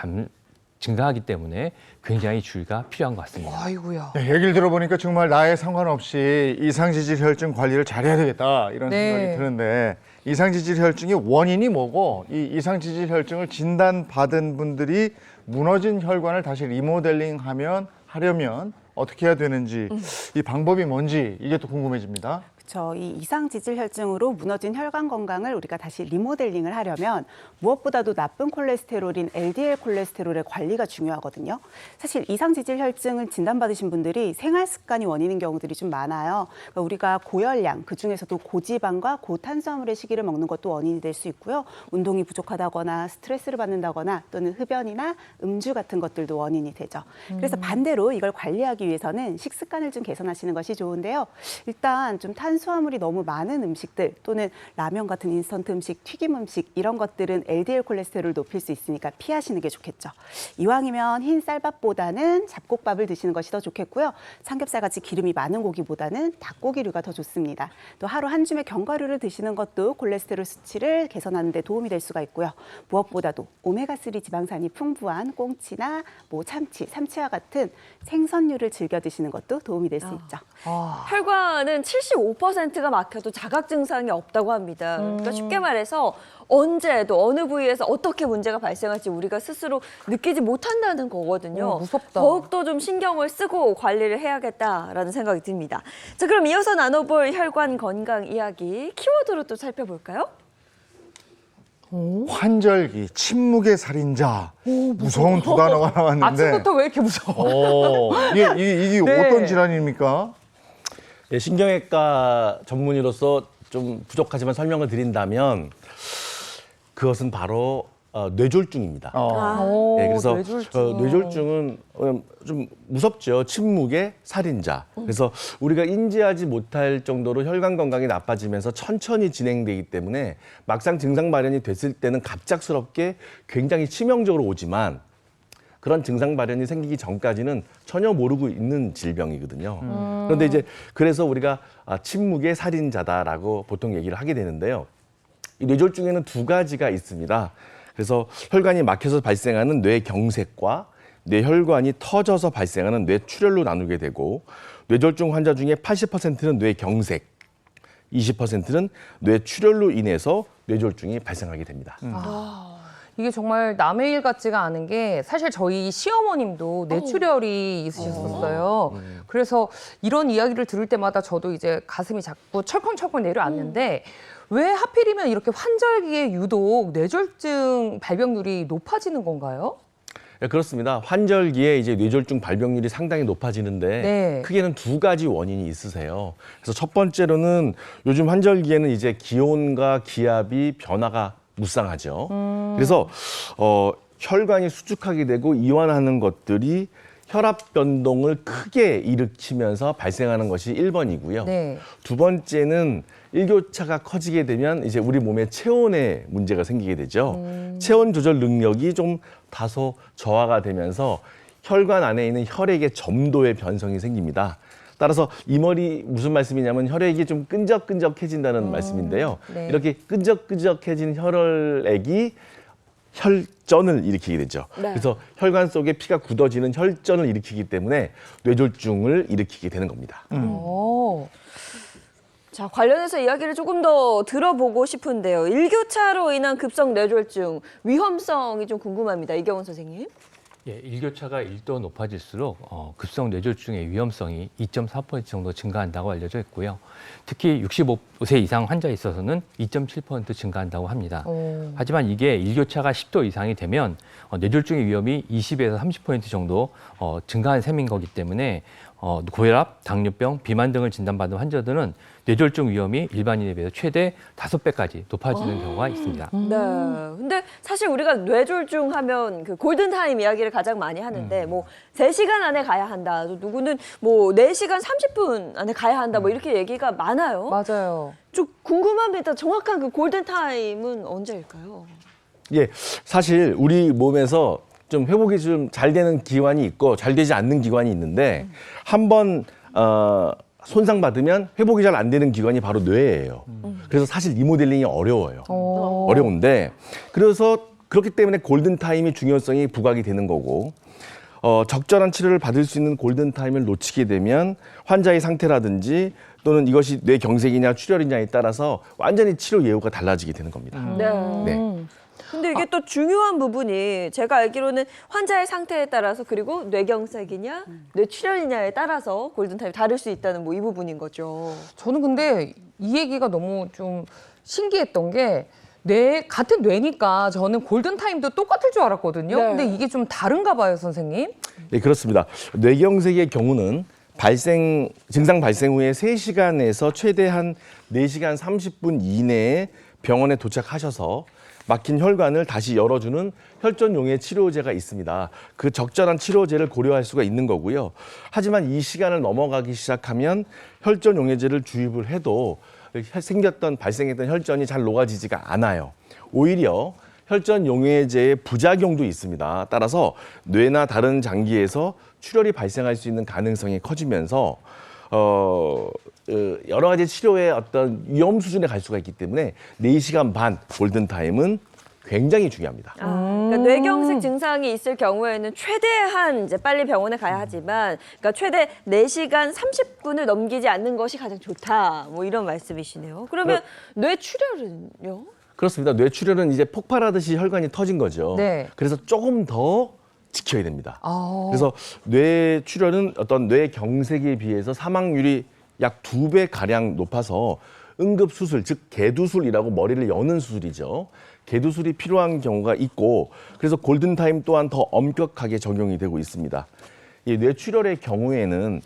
증가하기 때문에 굉장히 주의가 필요한 것 같습니다. 아이고야. 네, 얘기를 들어보니까 정말 나에 상관없이 이상지질 혈증 관리를 잘해야 되겠다 이런 생각이 드는데 이상지질 혈증의 원인이 뭐고 이 이상지질 혈증을 진단받은 분들이 무너진 혈관을 다시 리모델링하면 하려면 어떻게 해야 되는지 이 방법이 뭔지 이게 또 궁금해집니다. 그렇죠. 이 이상지질혈증으로 무너진 혈관 건강을 우리가 다시 리모델링을 하려면 무엇보다도 나쁜 콜레스테롤인 LDL 콜레스테롤의 관리가 중요하거든요. 사실 이상지질혈증을 진단받으신 분들이 생활 습관이 원인인 경우들이 좀 많아요. 그러니까 우리가 고열량, 그중에서도 고지방과 고탄수화물의 식이를 먹는 것도 원인이 될 수 있고요. 운동이 부족하다거나 스트레스를 받는다거나 또는 흡연이나 음주 같은 것들도 원인이 되죠. 그래서 반대로 이걸 관리하기 위해서는 식습관을 좀 개선하시는 것이 좋은데요. 일단 좀 탄수화물이 너무 많은 음식들 또는 라면 같은 인스턴트 음식, 튀김 음식 이런 것들은 LDL 콜레스테롤을 높일 수 있으니까 피하시는 게 좋겠죠. 이왕이면 흰 쌀밥보다는 잡곡밥을 드시는 것이 더 좋겠고요. 삼겹살같이 기름이 많은 고기보다는 닭고기류가 더 좋습니다. 또 하루 한 줌의 견과류를 드시는 것도 콜레스테롤 수치를 개선하는 데 도움이 될 수가 있고요. 무엇보다도 오메가3 지방산이 풍부한 꽁치나 참치, 삼치와 같은 생선류를 즐겨 드시는 것도 도움이 될 수 있죠. 혈관은 75%가 막혀도 자각 증상이 없다고 합니다. 그러니까 쉽게 말해서 언제 또 어느 부위에서 어떻게 문제가 발생할지 우리가 스스로 느끼지 못한다는 거거든요. 무섭다. 더욱더 좀 신경을 쓰고 관리를 해야겠다라는 생각이 듭니다. 자, 그럼 이어서 나눠볼 혈관 건강 이야기 키워드로 또 살펴볼까요? 환절기, 침묵의 살인자, 무서운 두 단어가 나왔는데 아침부터 왜 이렇게 무서워? 이게 네. 어떤 질환입니까? 예, 신경외과 전문의로서 좀 부족하지만 설명을 드린다면 그것은 바로 뇌졸중입니다. 예, 그래서 뇌졸중은 좀 무섭죠. 침묵의 살인자. 그래서 우리가 인지하지 못할 정도로 혈관 건강이 나빠지면서 천천히 진행되기 때문에 막상 증상 발현이 됐을 때는 갑작스럽게 굉장히 치명적으로 오지만 그런 증상 발현이 생기기 전까지는 전혀 모르고 있는 질병이거든요. 그런데 이제 그래서 우리가 침묵의 살인자다라고 보통 얘기를 하게 되는데요. 이 뇌졸중에는 두 가지가 있습니다. 그래서 혈관이 막혀서 발생하는 뇌경색과 뇌혈관이 터져서 발생하는 뇌출혈로 나누게 되고 뇌졸중 환자 중에 80%는 뇌경색, 20%는 뇌출혈로 인해서 뇌졸중이 발생하게 됩니다. 이게 정말 남의 일 같지가 않은 게 사실 저희 시어머님도 뇌출혈이 있으셨었어요. 그래서 이런 이야기를 들을 때마다 저도 이제 가슴이 자꾸 철컹철컹 내려앉는데 왜 하필이면 이렇게 환절기에 유독 뇌졸중 발병률이 높아지는 건가요? 네, 그렇습니다. 환절기에 이제 뇌졸중 발병률이 상당히 높아지는데 네. 크게는 두 가지 원인이 있으세요. 그래서 첫 번째로는 요즘 환절기에는 이제 기온과 기압이 변화가 무쌍하죠. 그래서 혈관이 수축하게 되고 이완하는 것들이 혈압 변동을 크게 일으키면서 발생하는 것이 1번이고요. 네. 두 번째는 일교차가 커지게 되면 이제 우리 몸에 체온에 문제가 생기게 되죠. 체온 조절 능력이 좀 다소 저하가 되면서 혈관 안에 있는 혈액의 점도의 변성이 생깁니다. 따라서 이 말이 무슨 말씀이냐면 혈액이 좀 끈적끈적해진다는 말씀인데요. 네. 이렇게 끈적끈적해진 혈액이 혈전을 일으키게 되죠. 네. 그래서 혈관 속에 피가 굳어지는 혈전을 일으키기 때문에 뇌졸중을 일으키게 되는 겁니다. 자, 관련해서 이야기를 조금 더 들어보고 싶은데요. 일교차로 인한 급성 뇌졸중 위험성이 좀 궁금합니다. 이경훈 선생님. 예, 일교차가 1도 높아질수록 급성 뇌졸중의 위험성이 2.4% 정도 증가한다고 알려져 있고요. 특히 65세 이상 환자에 있어서는 2.7% 증가한다고 합니다. 하지만 이게 일교차가 10도 이상이 되면 뇌졸중의 위험이 20에서 30% 정도 증가한 셈인 거기 때문에 고혈압, 당뇨병, 비만 등을 진단받은 환자들은 뇌졸중 위험이 일반인에 비해서 최대 5배까지 높아지는 경우가 있습니다. 네. 근데 사실 우리가 뇌졸중 하면 그 골든타임 이야기를 가장 많이 하는데 뭐 3시간 안에 가야 한다. 또 누구는 뭐 4시간 30분 안에 가야 한다. 뭐 이렇게 얘기가 많아요. 맞아요. 좀 궁금합니다. 정확한 그 골든타임은 언제일까요? 예, 사실 우리 몸에서 좀 회복이 좀 잘 되는 기관이 있고 잘 되지 않는 기관이 있는데 한번 손상받으면 회복이 잘 안 되는 기관이 바로 뇌예요. 그래서 사실 리모델링이 어려워요. 어려운데 그래서 그렇기 때문에 골든타임의 중요성이 부각이 되는 거고 적절한 치료를 받을 수 있는 골든타임을 놓치게 되면 환자의 상태라든지 또는 이것이 뇌경색이냐 출혈이냐에 따라서 완전히 치료 예후가 달라지게 되는 겁니다. 네. 근데 이게 또 중요한 부분이 제가 알기로는 환자의 상태에 따라서 그리고 뇌경색이냐 뇌출혈이냐에 따라서 골든타임이 다를 수 있다는 뭐 이 부분인 거죠. 저는 근데 이 얘기가 너무 좀 신기했던 게 같은 뇌니까 저는 골든타임도 똑같을 줄 알았거든요. 네. 근데 이게 좀 다른가 봐요, 선생님. 네, 그렇습니다. 뇌경색의 경우는 증상 발생 후에 3시간에서 최대한 4시간 30분 이내에 병원에 도착하셔서 막힌 혈관을 다시 열어주는 혈전용해 치료제가 있습니다. 그 적절한 치료제를 고려할 수가 있는 거고요. 하지만 이 시간을 넘어가기 시작하면 혈전용해제를 주입을 해도 발생했던 혈전이 잘 녹아지지가 않아요. 오히려 혈전용해제의 부작용도 있습니다. 따라서 뇌나 다른 장기에서 출혈이 발생할 수 있는 가능성이 커지면서 여러 가지 치료의 어떤 위험 수준에 갈 수가 있기 때문에 4시간 반 골든타임은 굉장히 중요합니다. 그러니까 뇌경색 증상이 있을 경우에는 최대한 이제 빨리 병원에 가야 하지만 그러니까 최대 4시간 30분을 넘기지 않는 것이 가장 좋다. 뭐 이런 말씀이시네요. 그러면 뇌출혈은요? 그렇습니다. 뇌출혈은 이제 폭발하듯이 혈관이 터진 거죠. 네. 그래서 조금 더 지켜야 됩니다. 그래서 뇌출혈은 어떤 뇌경색에 비해서 사망률이 약 2배 가량 높아서 응급수술, 즉 개두술이라고 머리를 여는 수술이죠. 개두술이 필요한 경우가 있고 그래서 골든타임 또한 더 엄격하게 적용이 되고 있습니다. 이 뇌출혈의 경우에는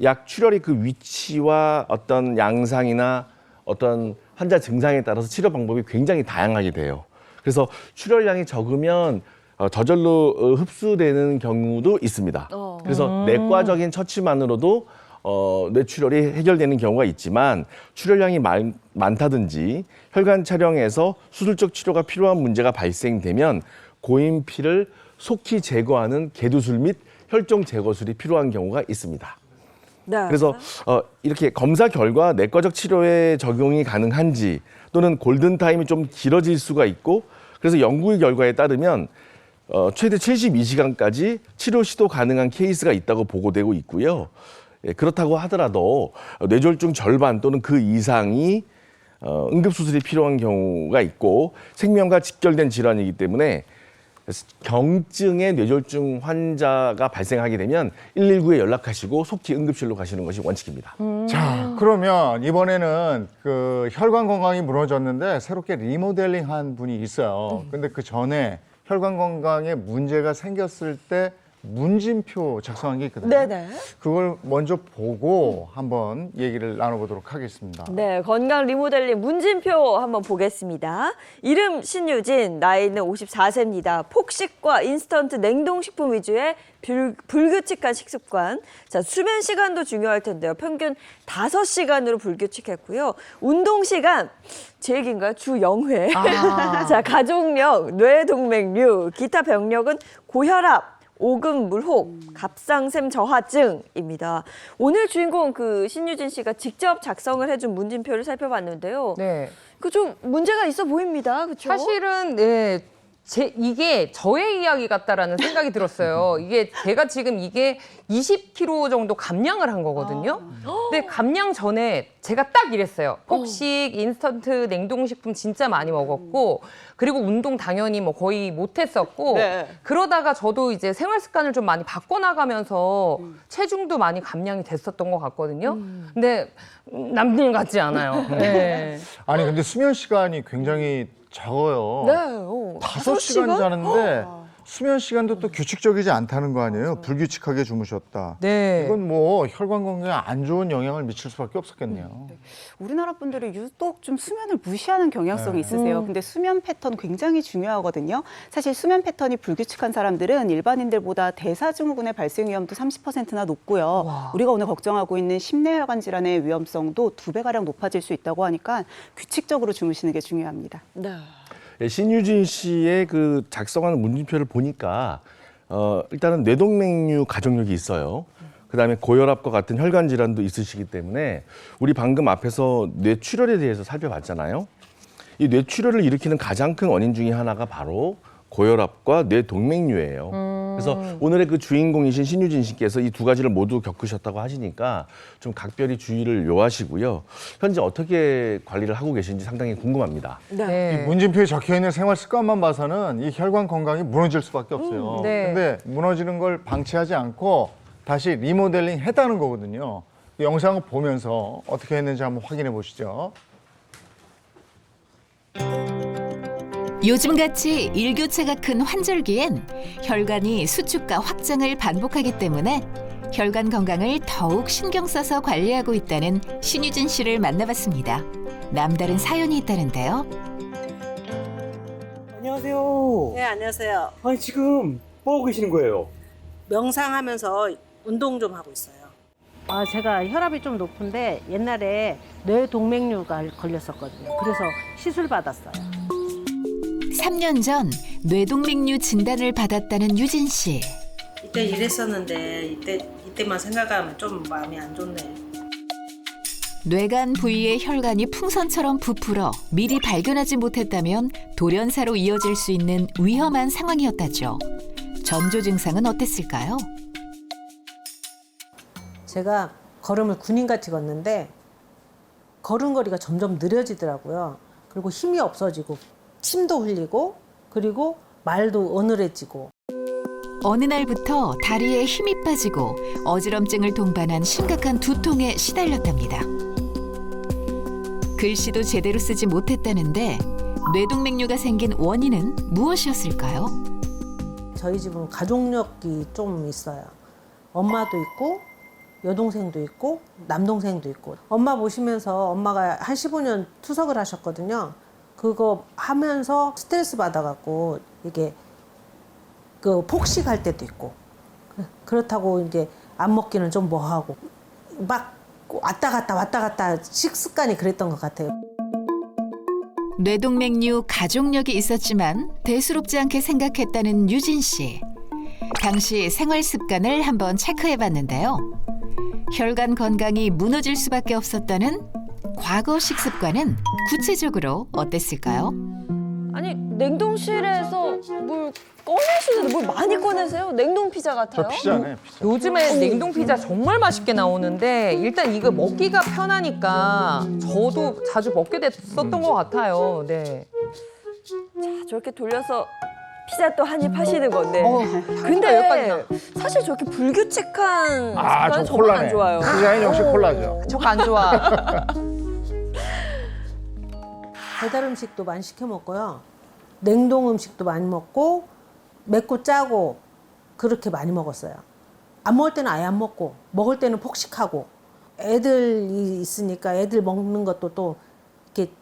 약 출혈의 그 위치와 어떤 양상이나 어떤 환자 증상에 따라서 치료 방법이 굉장히 다양하게 돼요. 그래서 출혈량이 적으면 저절로 흡수되는 경우도 있습니다. 그래서 내과적인 처치만으로도 뇌출혈이 해결되는 경우가 있지만 출혈량이 많다든지 혈관 촬영에서 수술적 치료가 필요한 문제가 발생되면 고인피를 속히 제거하는 개두술 및 혈종 제거술이 필요한 경우가 있습니다. 네. 그래서 이렇게 검사 결과 내과적 치료에 적용이 가능한지 또는 골든타임이 좀 길어질 수가 있고 그래서 연구의 결과에 따르면 최대 72시간까지 치료 시도 가능한 케이스가 있다고 보고되고 있고요. 예, 그렇다고 하더라도 뇌졸중 절반 또는 그 이상이 응급수술이 필요한 경우가 있고 생명과 직결된 질환이기 때문에 경증의 뇌졸중 환자가 발생하게 되면 119에 연락하시고 속히 응급실로 가시는 것이 원칙입니다. 자, 그러면 이번에는 그 혈관 건강이 무너졌는데 새롭게 리모델링한 분이 있어요. 근데 그 전에 혈관 건강에 문제가 생겼을 때 문진표 작성한 게 있거든요. 네네. 그걸 먼저 보고 한번 얘기를 나눠보도록 하겠습니다. 네, 건강 리모델링 문진표 한번 보겠습니다. 이름 신유진, 나이는 54세입니다. 폭식과 인스턴트 냉동식품 위주의 불규칙한 식습관. 자, 수면 시간도 중요할 텐데요. 평균 5시간으로 불규칙했고요. 운동 시간 제일 긴가요? 주 0회. 자, 가족력, 뇌동맥류, 기타 병력은 고혈압, 오금 물혹, 갑상샘 저하증입니다. 오늘 주인공 그 신유진 씨가 직접 작성을 해준 문진표를 살펴봤는데요. 네. 그 좀 문제가 있어 보입니다. 그렇죠? 사실은 네. 이게 저의 이야기 같다라는 생각이 들었어요. 이게 제가 지금 이게 20kg 정도 감량을 한 거거든요. 근데 감량 전에 제가 딱 이랬어요. 폭식, 인스턴트, 냉동식품 진짜 많이 먹었고, 그리고 운동 당연히 뭐 거의 못했었고, 그러다가 저도 이제 생활 습관을 좀 많이 바꿔나가면서 체중도 많이 감량이 됐었던 것 같거든요. 근데 남들 같지 않아요. 네. 아니 근데 수면 시간이 굉장히 적어요. 네. 5시간 자는데 수면 시간도 또 규칙적이지 않다는 거 아니에요? 불규칙하게 주무셨다. 네. 이건 뭐 혈관 건강에 안 좋은 영향을 미칠 수밖에 없었겠네요. 우리나라 분들이 유독 좀 수면을 무시하는 경향성이 있으세요. 근데 수면 패턴 굉장히 중요하거든요. 사실 수면 패턴이 불규칙한 사람들은 일반인들보다 대사증후군의 발생 위험도 30%나 높고요. 우리가 오늘 걱정하고 있는 심내혈관 질환의 위험성도 2배가량 높아질 수 있다고 하니까 규칙적으로 주무시는 게 중요합니다. 네. 예, 신유진 씨의 그 작성하는 문진표를 보니까 일단은 뇌동맥류 가족력이 있어요. 그다음에 고혈압과 같은 혈관 질환도 있으시기 때문에 우리 방금 앞에서 뇌출혈에 대해서 살펴봤잖아요. 이 뇌출혈을 일으키는 가장 큰 원인 중에 하나가 바로 고혈압과 뇌동맥류예요. 그래서 오늘의 그 주인공이신 신유진 씨께서 이 두 가지를 모두 겪으셨다고 하시니까 좀 각별히 주의를 요하시고요. 현재 어떻게 관리를 하고 계신지 상당히 궁금합니다. 네. 이 문진표에 적혀 있는 생활 습관만 봐서는 이 혈관 건강이 무너질 수밖에 없어요. 네. 근데 무너지는 걸 방치하지 않고 다시 리모델링 했다는 거거든요. 이 영상을 보면서 어떻게 했는지 한번 확인해 보시죠. 요즘같이 일교차가 큰 환절기엔 혈관이 수축과 확장을 반복하기 때문에 혈관 건강을 더욱 신경 써서 관리하고 있다는 신유진 씨를 만나봤습니다. 남다른 사연이 있다는데요. 안녕하세요. 네, 안녕하세요. 아니 지금 뭐 하고 계시는 거예요? 명상하면서 운동 좀 하고 있어요. 제가 혈압이 좀 높은데 옛날에 뇌동맥류가 걸렸었거든요. 그래서 시술 받았어요. 3년 전 뇌동맥류 진단을 받았다는 유진 씨. 이때 일했었는데 이때만 생각하면 좀 마음이 안 좋네. 뇌간 부위의 혈관이 풍선처럼 부풀어 미리 발견하지 못했다면 돌연사로 이어질 수 있는 위험한 상황이었다죠. 전조 증상은 어땠을까요? 제가 걸음을 군인같이 걷는데 걸음걸이가 점점 느려지더라고요. 그리고 힘이 없어지고 침도 흘리고 그리고 말도 어눌해지고. 어느 날부터 다리에 힘이 빠지고 어지럼증을 동반한 심각한 두통에 시달렸답니다. 글씨도 제대로 쓰지 못했다는데 뇌동맥류가 생긴 원인은 무엇이었을까요? 저희 집은 가족력이 좀 있어요. 엄마도 있고 여동생도 있고 남동생도 있고. 엄마 보시면서 엄마가 한 15년 투석을 하셨거든요. 그거 하면서 스트레스 받아갖고 이게 그 폭식할 때도 있고 그렇다고 이제 안 먹기는 좀 뭐하고 막 왔다 갔다 식습관이 그랬던 것 같아요. 뇌동맥류 가족력이 있었지만 대수롭지 않게 생각했다는 유진 씨. 당시 생활 습관을 한번 체크해봤는데요. 혈관 건강이 무너질 수밖에 없었다는 과거 식습관은 구체적으로 어땠을까요? 아니 냉동실에서 뭘 꺼내시는데 뭘 많이 꺼내세요? 냉동 피자 같아요? 저 피자네, 피자. 요즘에 냉동 피자 정말 맛있게 나오는데 일단 이거 먹기가 편하니까 저도 자주 먹게 됐었던 것 같아요. 네. 자, 저렇게 돌려서 피자 또 한 입 하시는 건데. 근데 여기까지 나. 사실 저렇게 불규칙한 습관은 저 정말 안 콜라네. 좋아요. 디자인 역시 콜라죠. 저거 안 좋아. 배달 음식도 많이 시켜 먹고요. 냉동 음식도 많이 먹고 맵고 짜고 그렇게 많이 먹었어요. 안 먹을 때는 아예 안 먹고 먹을 때는 폭식하고 애들이 있으니까 애들 먹는 것도 또 이렇게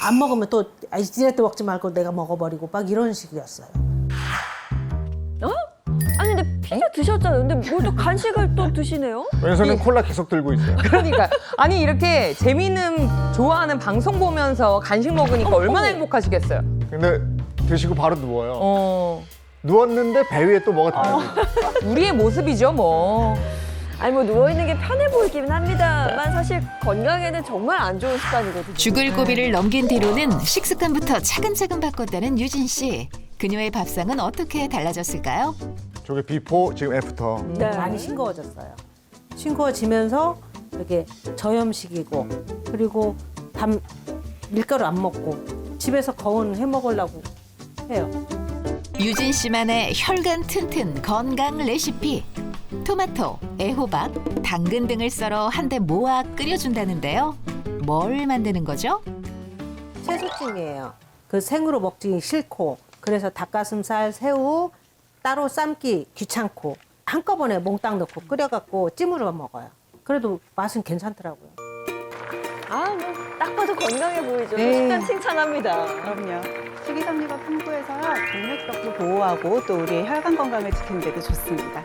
안 먹으면 또 지네들 먹지 말고 내가 먹어버리고 막 이런 식이었어요. 아니 근데 피자 드셨잖아요. 근데 뭘 또 간식을 또 드시네요? 왼손은 콜라 계속 들고 있어요. 그러니까 아니 이렇게 재미있는 좋아하는 방송 보면서 간식 먹으니까 얼마나 행복하시겠어요. 근데 드시고 바로 누워요. 누웠는데 배 위에 또 뭐가 닿아요. 우리의 모습이죠 뭐. 아니 뭐 누워있는 게 편해 보이긴 합니다만 사실 건강에는 정말 안 좋은 습관이거든요. 죽을 고비를 넘긴 뒤로는 식습관부터 차근차근 바꿨다는 유진 씨. 그녀의 밥상은 어떻게 달라졌을까요? 저게 비포, 지금 애프터. 많이 싱거워졌어요. 싱거워지면서 이렇게 저염식이고 그리고 밀가루 안 먹고 집에서 거운 해 먹으려고 해요. 유진 씨만의 혈관 튼튼 건강 레시피. 토마토, 애호박, 당근 등을 썰어 한데 모아 끓여준다는데요. 뭘 만드는 거죠? 채소찜이에요. 그 생으로 먹기 싫고 그래서 닭가슴살, 새우 따로 삶기 귀찮고 한꺼번에 몽땅 넣고 끓여갖고 찜으로 먹어요. 그래도 맛은 괜찮더라고요. 뭐 딱 봐도 건강해 보이죠. 네. 식단 칭찬합니다. 그럼요. 식이섬유가 풍부해서요. 동맥벽도 보호하고 또 우리의 혈관 건강을 지키는 데도 좋습니다.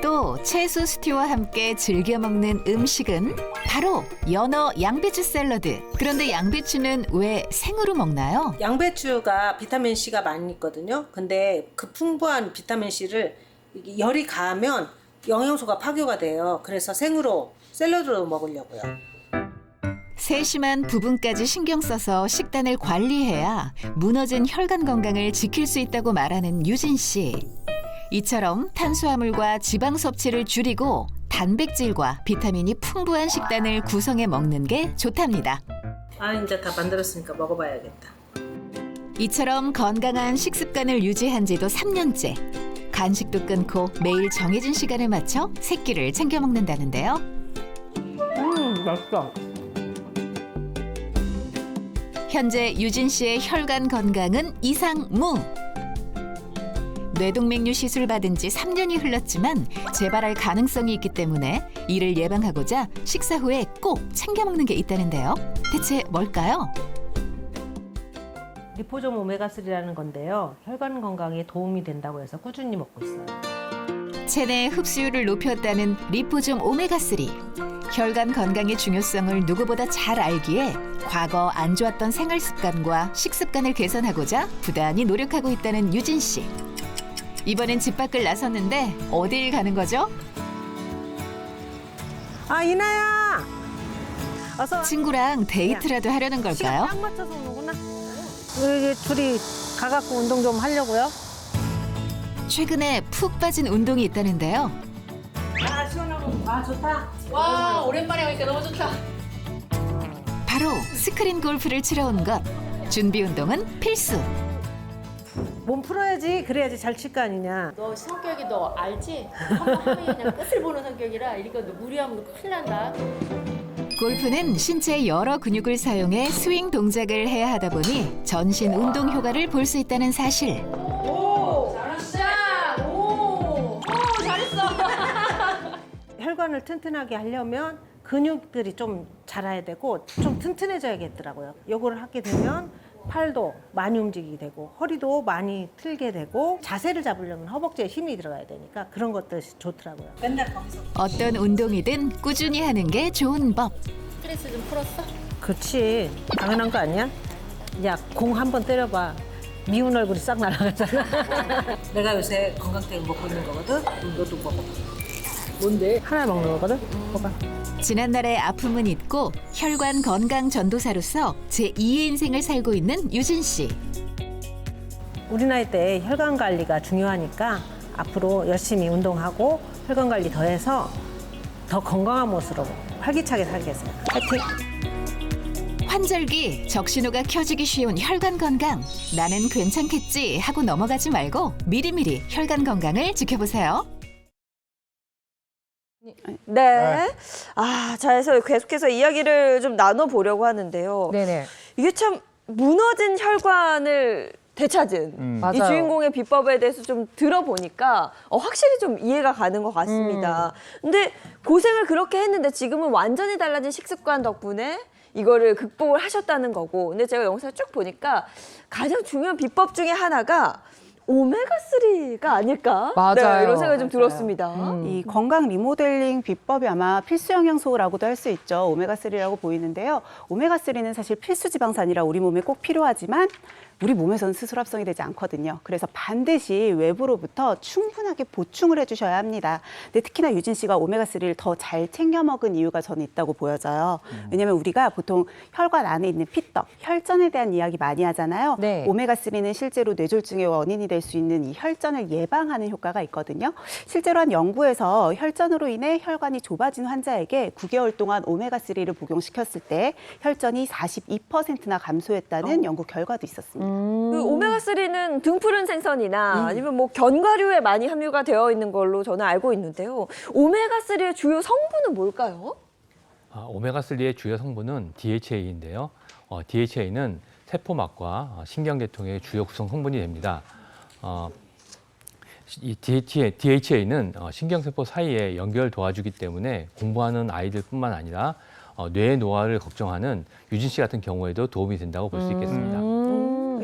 또 채소 스튜와 함께 즐겨 먹는 음식은 바로 연어 양배추 샐러드. 그런데 양배추는 왜 생으로 먹나요? 양배추가 비타민C가 많이 있거든요. 근데 그 풍부한 비타민C를 열이 가하면 영양소가 파괴가 돼요. 그래서 생으로 샐러드로 먹으려고요. 세심한 부분까지 신경 써서 식단을 관리해야 무너진 혈관 건강을 지킬 수 있다고 말하는 유진 씨. 이처럼 탄수화물과 지방 섭취를 줄이고 단백질과 비타민이 풍부한 식단을 구성해 먹는 게 좋답니다. 이제 다 만들었으니까 먹어봐야겠다. 이처럼 건강한 식습관을 유지한 지도 3년째. 간식도 끊고 매일 정해진 시간에 맞춰 새끼를 챙겨 먹는다는데요. 맛있어. 현재 유진 씨의 혈관 건강은 이상무. 뇌동맥류 시술 받은 지 3년이 흘렀지만 재발할 가능성이 있기 때문에 이를 예방하고자 식사 후에 꼭 챙겨 먹는 게 있다는데요. 대체 뭘까요? 리포좀 오메가3라는 건데요. 혈관 건강에 도움이 된다고 해서 꾸준히 먹고 있어요. 체내 흡수율을 높였다는 리포좀 오메가3. 혈관 건강의 중요성을 누구보다 잘 알기에 과거 안 좋았던 생활 습관과 식습관을 개선하고자 부단히 노력하고 있다는 유진 씨. 이번엔 집 밖을 나섰는데 어딜 가는 거죠? 이나야! 어서 와. 친구랑 데이트라도 하려는 걸까요? 딱 맞춰서 오는구나. 우리 둘이 가갖고 운동 좀 하려고요. 최근에 푹 빠진 운동이 있다는데요. 시원하고 좋다. 와, 오랜만에 오니까 너무 좋다. 바로 스크린 골프를 치러 온 것. 준비 운동은 필수. 몸 풀어야지. 그래야지 잘 칠 거 아니냐. 너 성격이 너 알지? 한번 하면 그냥 끝을 보는 성격이라 이거 너 무리하면 큰일 난다. 골프는 신체의 여러 근육을 사용해 스윙 동작을 해야 하다 보니 전신 운동 효과를 볼 수 있다는 사실. 오, 잘했어. 오, 잘했어. 혈관을 튼튼하게 하려면 근육들이 좀 자라야 되고 좀 튼튼해져야겠더라고요. 요거를 하게 되면 팔도 많이 움직이게 되고 허리도 많이 틀게 되고 자세를 잡으려면 허벅지에 힘이 들어가야 되니까 그런 것들이 좋더라고요. 맨날 거기서. 어떤 운동이든 꾸준히 하는 게 좋은 법. 스트레스 좀 풀었어? 그렇지. 당연한 거 아니야? 야, 공 한번 때려봐. 미운 얼굴이 싹 날아가잖아. 내가 요새 건강템 먹고 있는 거거든? 너도 먹어봐. 뭔데? 하나 먹는 거거든? 먹어봐. 지난날의 아픔은 잊고 혈관 건강 전도사로서 제2의 인생을 살고 있는 유진 씨. 우리 나이 때 혈관 관리가 중요하니까 앞으로 열심히 운동하고 혈관 관리 더해서 더 건강한 모습으로 활기차게 살겠어요. 파이팅! 환절기 적신호가 켜지기 쉬운 혈관 건강. 나는 괜찮겠지 하고 넘어가지 말고 미리미리 혈관 건강을 지켜보세요. 네. 자, 해서 계속해서 이야기를 좀 나눠보려고 하는데요. 네네. 이게 참 무너진 혈관을 되찾은 이 맞아요. 주인공의 비법에 대해서 좀 들어보니까 확실히 좀 이해가 가는 것 같습니다. 근데 고생을 그렇게 했는데 지금은 완전히 달라진 식습관 덕분에 이거를 극복을 하셨다는 거고. 근데 제가 영상을 쭉 보니까 가장 중요한 비법 중에 하나가 오메가3가 아닐까? 맞아요. 네, 이런 생각이 좀 들었습니다. 이 건강 리모델링 비법이 아마 필수 영양소라고도 할 수 있죠. 오메가3라고 보이는데요. 오메가3는 사실 필수 지방산이라 우리 몸에 꼭 필요하지만 우리 몸에서는 스스로 합성이 되지 않거든요. 그래서 반드시 외부로부터 충분하게 보충을 해주셔야 합니다. 근데 특히나 유진 씨가 오메가3를 더 잘 챙겨 먹은 이유가 저는 있다고 보여져요. 왜냐하면 우리가 보통 혈관 안에 있는 피떡, 혈전에 대한 이야기 많이 하잖아요. 네. 오메가3는 실제로 뇌졸중의 원인이 될 수 있는 이 혈전을 예방하는 효과가 있거든요. 실제로 한 연구에서 혈전으로 인해 혈관이 좁아진 환자에게 9개월 동안 오메가3를 복용시켰을 때 혈전이 42%나 감소했다는 연구 결과도 있었습니다. 그 오메가3는 등푸른 생선이나 아니면 뭐 견과류에 많이 함유가 되어 있는 걸로 저는 알고 있는데요. 오메가3의 주요 성분은 뭘까요? 오메가3의 주요 성분은 DHA인데요. DHA는 세포막과 신경계통의 주요 구성 성분이 됩니다. 이 DHA는 신경세포 사이에 연결 도와주기 때문에 공부하는 아이들뿐만 아니라 뇌 노화를 걱정하는 유진 씨 같은 경우에도 도움이 된다고 볼 수 있겠습니다.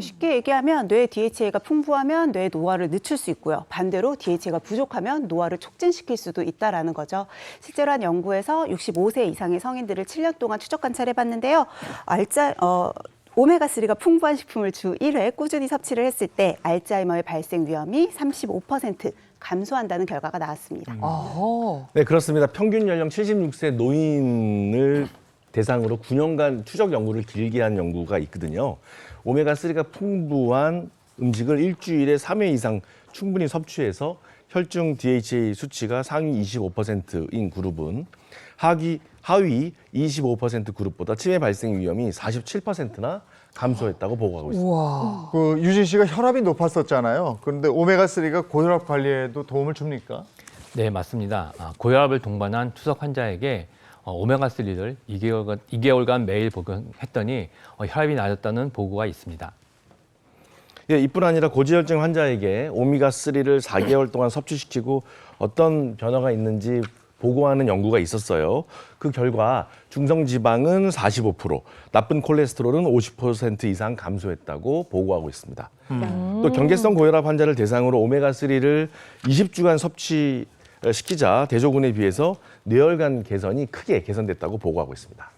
쉽게 얘기하면 뇌 DHA가 풍부하면 뇌 노화를 늦출 수 있고요. 반대로 DHA가 부족하면 노화를 촉진시킬 수도 있다라는 거죠. 실제로 한 연구에서 65세 이상의 성인들을 7년 동안 추적 관찰해봤는데요. 오메가3가 풍부한 식품을 주 1회 꾸준히 섭취를 했을 때 알츠하이머의 발생 위험이 35% 감소한다는 결과가 나왔습니다. 네, 그렇습니다. 평균 연령 76세 노인을 대상으로 9년간 추적 연구를 길게 한 연구가 있거든요. 오메가3가 풍부한 음식을 일주일에 3회 이상 충분히 섭취해서 혈중 DHA 수치가 상위 25%인 그룹은 하위 25% 그룹보다 치매 발생 위험이 47%나 감소했다고 보고하고 있습니다. 우와. 그 유진 씨가 혈압이 높았었잖아요. 그런데 오메가3가 고혈압 관리에도 도움을 줍니까? 네, 맞습니다. 고혈압을 동반한 투석 환자에게 오메가3를 2개월간 매일 복용했더니 혈압이 낮았다는 보고가 있습니다. 예, 이뿐 아니라 고지혈증 환자에게 오메가3를 4개월 동안 섭취시키고 어떤 변화가 있는지 보고하는 연구가 있었어요. 그 결과 중성지방은 45%, 나쁜 콜레스테롤은 50% 이상 감소했다고 보고하고 있습니다. 또 경계성 고혈압 환자를 대상으로 오메가3를 20주간 섭취시키자 대조군에 비해서 뇌혈관 개선이 크게 개선됐다고 보고하고 있습니다.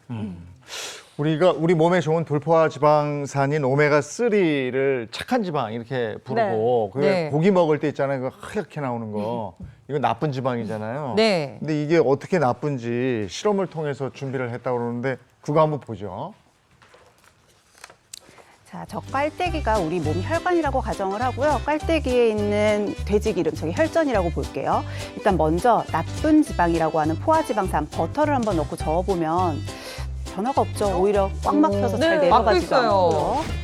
우리 몸에 좋은 불포화 지방산인 오메가3를 착한 지방 이렇게 부르고 그게 네. 고기 먹을 때 있잖아요. 그 하얗게 나오는 거. 이거 나쁜 지방이잖아요. 네. 근데 이게 어떻게 나쁜지 실험을 통해서 준비를 했다고 그러는데 그거 한번 보죠. 자, 저 깔때기가 우리 몸 혈관이라고 가정을 하고요. 깔때기에 있는 돼지기름, 저기 혈전이라고 볼게요. 일단 먼저 나쁜 지방이라고 하는 포화지방산 버터를 한번 넣고 저어보면 변화가 없죠. 오히려 꽉 막혀서 잘 네, 막고 내려가지도 있어요. 않고요.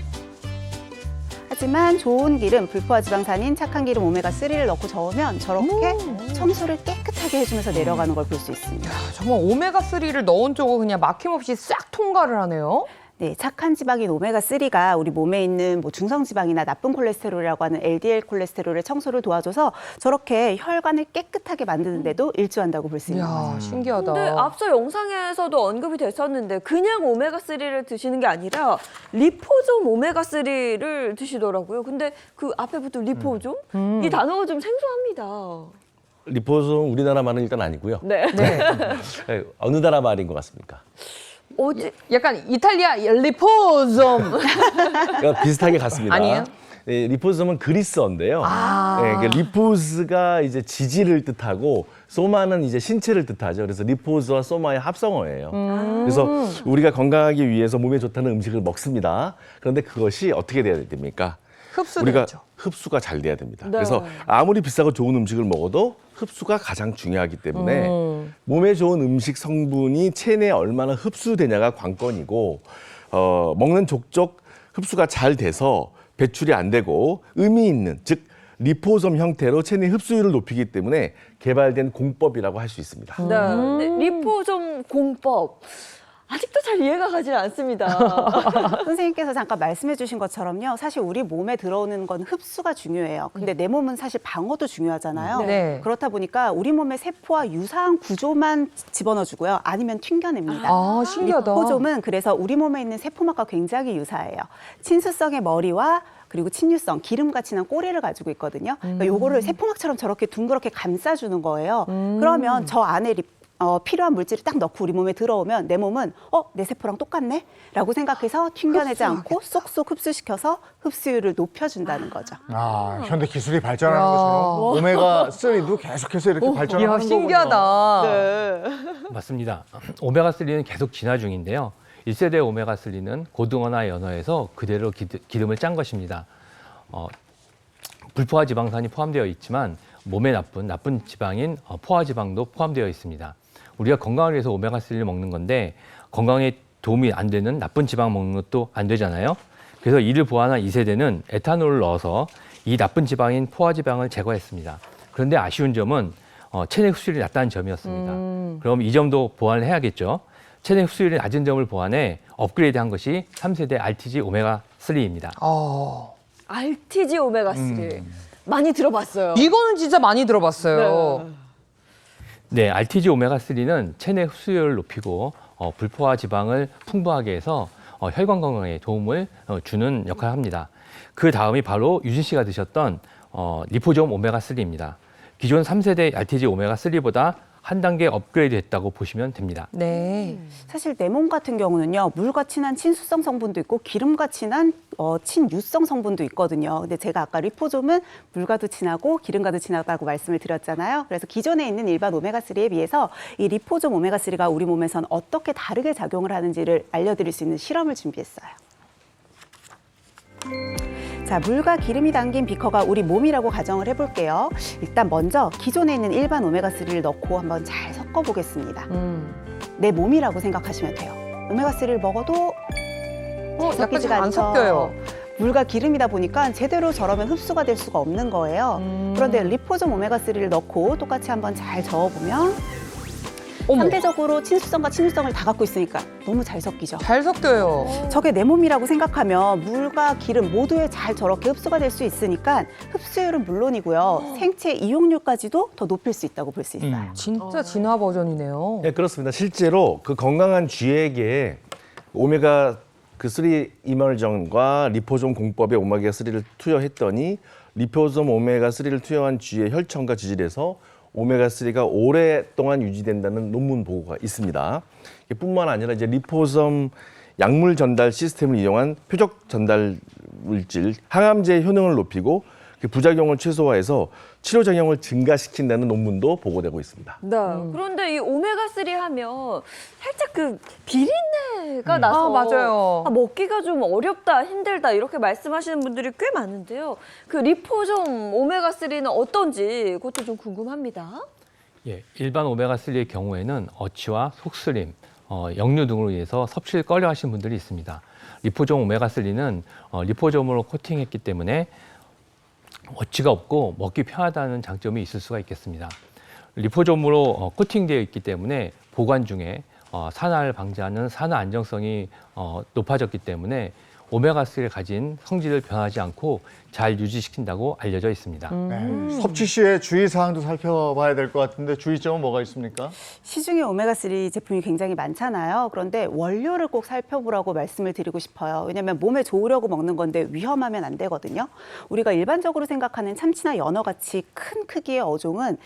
하지만 좋은 기름, 불포화지방산인 착한 기름 오메가3를 넣고 저으면 저렇게 청소를 깨끗하게 해주면서 내려가는 걸 볼 수 있습니다. 정말 오메가3를 넣은 쪽을 그냥 막힘없이 싹 통과를 하네요. 네, 착한 지방인 오메가3가 우리 몸에 있는 뭐 중성지방이나 나쁜 콜레스테롤이라고 하는 LDL 콜레스테롤의 청소를 도와줘서 저렇게 혈관을 깨끗하게 만드는데도 일조한다고 볼 수 있는 거죠. 이야, 신기하다. 근데 앞서 영상에서도 언급이 됐었는데 그냥 오메가3를 드시는 게 아니라 리포좀 오메가3를 드시더라고요. 근데 그 앞에 붙은 리포좀? 이 단어가 좀 생소합니다. 리포솜 우리나라 말은 일단 아니고요. 네. 네. 네, 어느 나라 말인 것 같습니까? 약간 이탈리아 리포좀. 비슷하게 갔습니다. 아니에요? 네, 리포솜은 그리스어인데요. 네, 그러니까 리포스가 이제 지질을 뜻하고 소마는 이제 신체를 뜻하죠. 그래서 리포스와 소마의 합성어예요. 그래서 우리가 건강하기 위해서 몸에 좋다는 음식을 먹습니다. 그런데 그것이 어떻게 돼야 됩니까? 우리가 흡수가 잘 돼야 됩니다. 네. 그래서 아무리 비싸고 좋은 음식을 먹어도 흡수가 가장 중요하기 때문에 몸에 좋은 음식 성분이 체내에 얼마나 흡수되냐가 관건이고 먹는 족족 흡수가 잘 돼서 배출이 안 되고 의미 있는 즉 리포솜 형태로 체내 흡수율을 높이기 때문에 개발된 공법이라고 할 수 있습니다. 네. 리포좀 공법. 아직도 잘 이해가 가지 않습니다. 선생님께서 잠깐 말씀해 주신 것처럼요. 사실 우리 몸에 들어오는 건 흡수가 중요해요. 근데 내 몸은 사실 방어도 중요하잖아요. 네. 그렇다 보니까 우리 몸의 세포와 유사한 구조만 집어넣어주고요. 아니면 튕겨냅니다. 아, 신기하다. 리포좀은 그래서 우리 몸에 있는 세포막과 굉장히 유사해요. 친수성의 머리와 그리고 친유성, 기름같이 난 꼬리를 가지고 있거든요. 그러니까 요거를 세포막처럼 저렇게 둥그렇게 감싸주는 거예요. 그러면 저 안에 필요한 물질을 딱 넣고 우리 몸에 들어오면 내 몸은 내 세포랑 똑같네? 라고 생각해서 튕겨내지 않고 쏙쏙 흡수시켜서 흡수율을 높여준다는 거죠. 아, 현대 기술이 발전하는 것처럼 오메가3도 계속해서 이렇게 발전하는 이야, 거군요. 신기하다. 네. 맞습니다. 오메가3는 계속 진화 중인데요. 1세대 오메가3는 고등어나 연어에서 그대로 기름을 짠 것입니다. 불포화 지방산이 포함되어 있지만 몸에 나쁜 지방인 포화 지방도 포함되어 있습니다. 우리가 건강을 위해서 오메가3를 먹는 건데 건강에 도움이 안 되는 나쁜 지방 먹는 것도 안 되잖아요. 그래서 이를 보완한 2세대는 에탄올을 넣어서 이 나쁜 지방인 포화 지방을 제거했습니다. 그런데 아쉬운 점은 체내 흡수율이 낮다는 점이었습니다. 그럼 이 점도 보완을 해야겠죠. 체내 흡수율이 낮은 점을 보완해 업그레이드한 것이 3세대 RTG 오메가3입니다. RTG 오메가3 많이 들어봤어요. 이거는 진짜 많이 들어봤어요. 네, RTG 오메가3는 체내 흡수율을 높이고 불포화 지방을 풍부하게 해서 혈관 건강에 도움을 주는 역할을 합니다. 그 다음이 바로 유진 씨가 드셨던 리포솜 오메가3입니다. 기존 3세대 RTG 오메가3보다 한 단계 업그레이드 했다고 보시면 됩니다. 네. 사실 내 몸 같은 경우는요, 물과 친한 친수성 성분도 있고 기름과 친한 친유성 성분도 있거든요. 근데 제가 아까 리포솜은 물과도 친하고 기름과도 친하다고 말씀을 드렸잖아요. 그래서 기존에 있는 일반 오메가3에 비해서 이 리포솜 오메가3가 우리 몸에선 어떻게 다르게 작용을 하는지를 알려드릴 수 있는 실험을 준비했어요. 자, 물과 기름이 담긴 비커가 우리 몸이라고 가정을 해볼게요. 일단 먼저 기존에 있는 일반 오메가3를 넣고 한번 잘 섞어보겠습니다. 내 몸이라고 생각하시면 돼요. 오메가3를 먹어도 약간 잘 안 섞여요. 물과 기름이다 보니까 제대로 저러면 흡수가 될 수가 없는 거예요. 그런데 리포솜 오메가3를 넣고 똑같이 한번 잘 저어보면 상대적으로 친수성과 친유성을 다 갖고 있으니까 너무 잘 섞이죠. 잘 섞여요. 저게 내 몸이라고 생각하면 물과 기름 모두에 잘 저렇게 흡수가 될 수 있으니까 흡수율은 물론이고요. 생체 이용률까지도 더 높일 수 있다고 볼 수 있어요. 진짜 진화 버전이네요. 네, 그렇습니다. 실제로 그 건강한 쥐에게 오메가3 이멀전과 리포솜 공법에 오메가3를 투여했더니 리포솜 오메가3를 투여한 쥐의 혈청과 지질에서 오메가3가 오랫동안 유지된다는 논문 보고가 있습니다. 뿐만 아니라 이제 리포솜 약물 전달 시스템을 이용한 표적 전달 물질 항암제의 효능을 높이고 부작용을 최소화해서 치료작용을 증가시킨다는 논문도 보고되고 있습니다. 네. 그런데 이 오메가3 하면 살짝 그 비린내가 나서 맞아요. 먹기가 좀 어렵다, 힘들다 이렇게 말씀하시는 분들이 꽤 많은데요. 그 리포솜 오메가3는 어떤지 그것도 좀 궁금합니다. 예, 일반 오메가3의 경우에는 어치와 속쓰림, 역류 등으로 인해서 섭취를 꺼려 하시는 분들이 있습니다. 리포솜 오메가3는 리포솜으로 코팅했기 때문에 어치가 없고 먹기 편하다는 장점이 있을 수가 있겠습니다. 리포솜으로 코팅되어 있기 때문에 보관 중에 산화를 방지하는 산화 안정성이 높아졌기 때문에 오메가3를 가진 성질을 변하지 않고 잘 유지시킨다고 알려져 있습니다. 네, 섭취 시에 주의사항도 살펴봐야 될 것 같은데 주의점은 뭐가 있습니까? 시중에 오메가3 제품이 굉장히 많잖아요. 그런데 원료를 꼭 살펴보라고 말씀을 드리고 싶어요. 왜냐하면 몸에 좋으려고 먹는 건데 위험하면 안 되거든요. 우리가 일반적으로 생각하는 참치나 연어같이 큰 크기의 어종은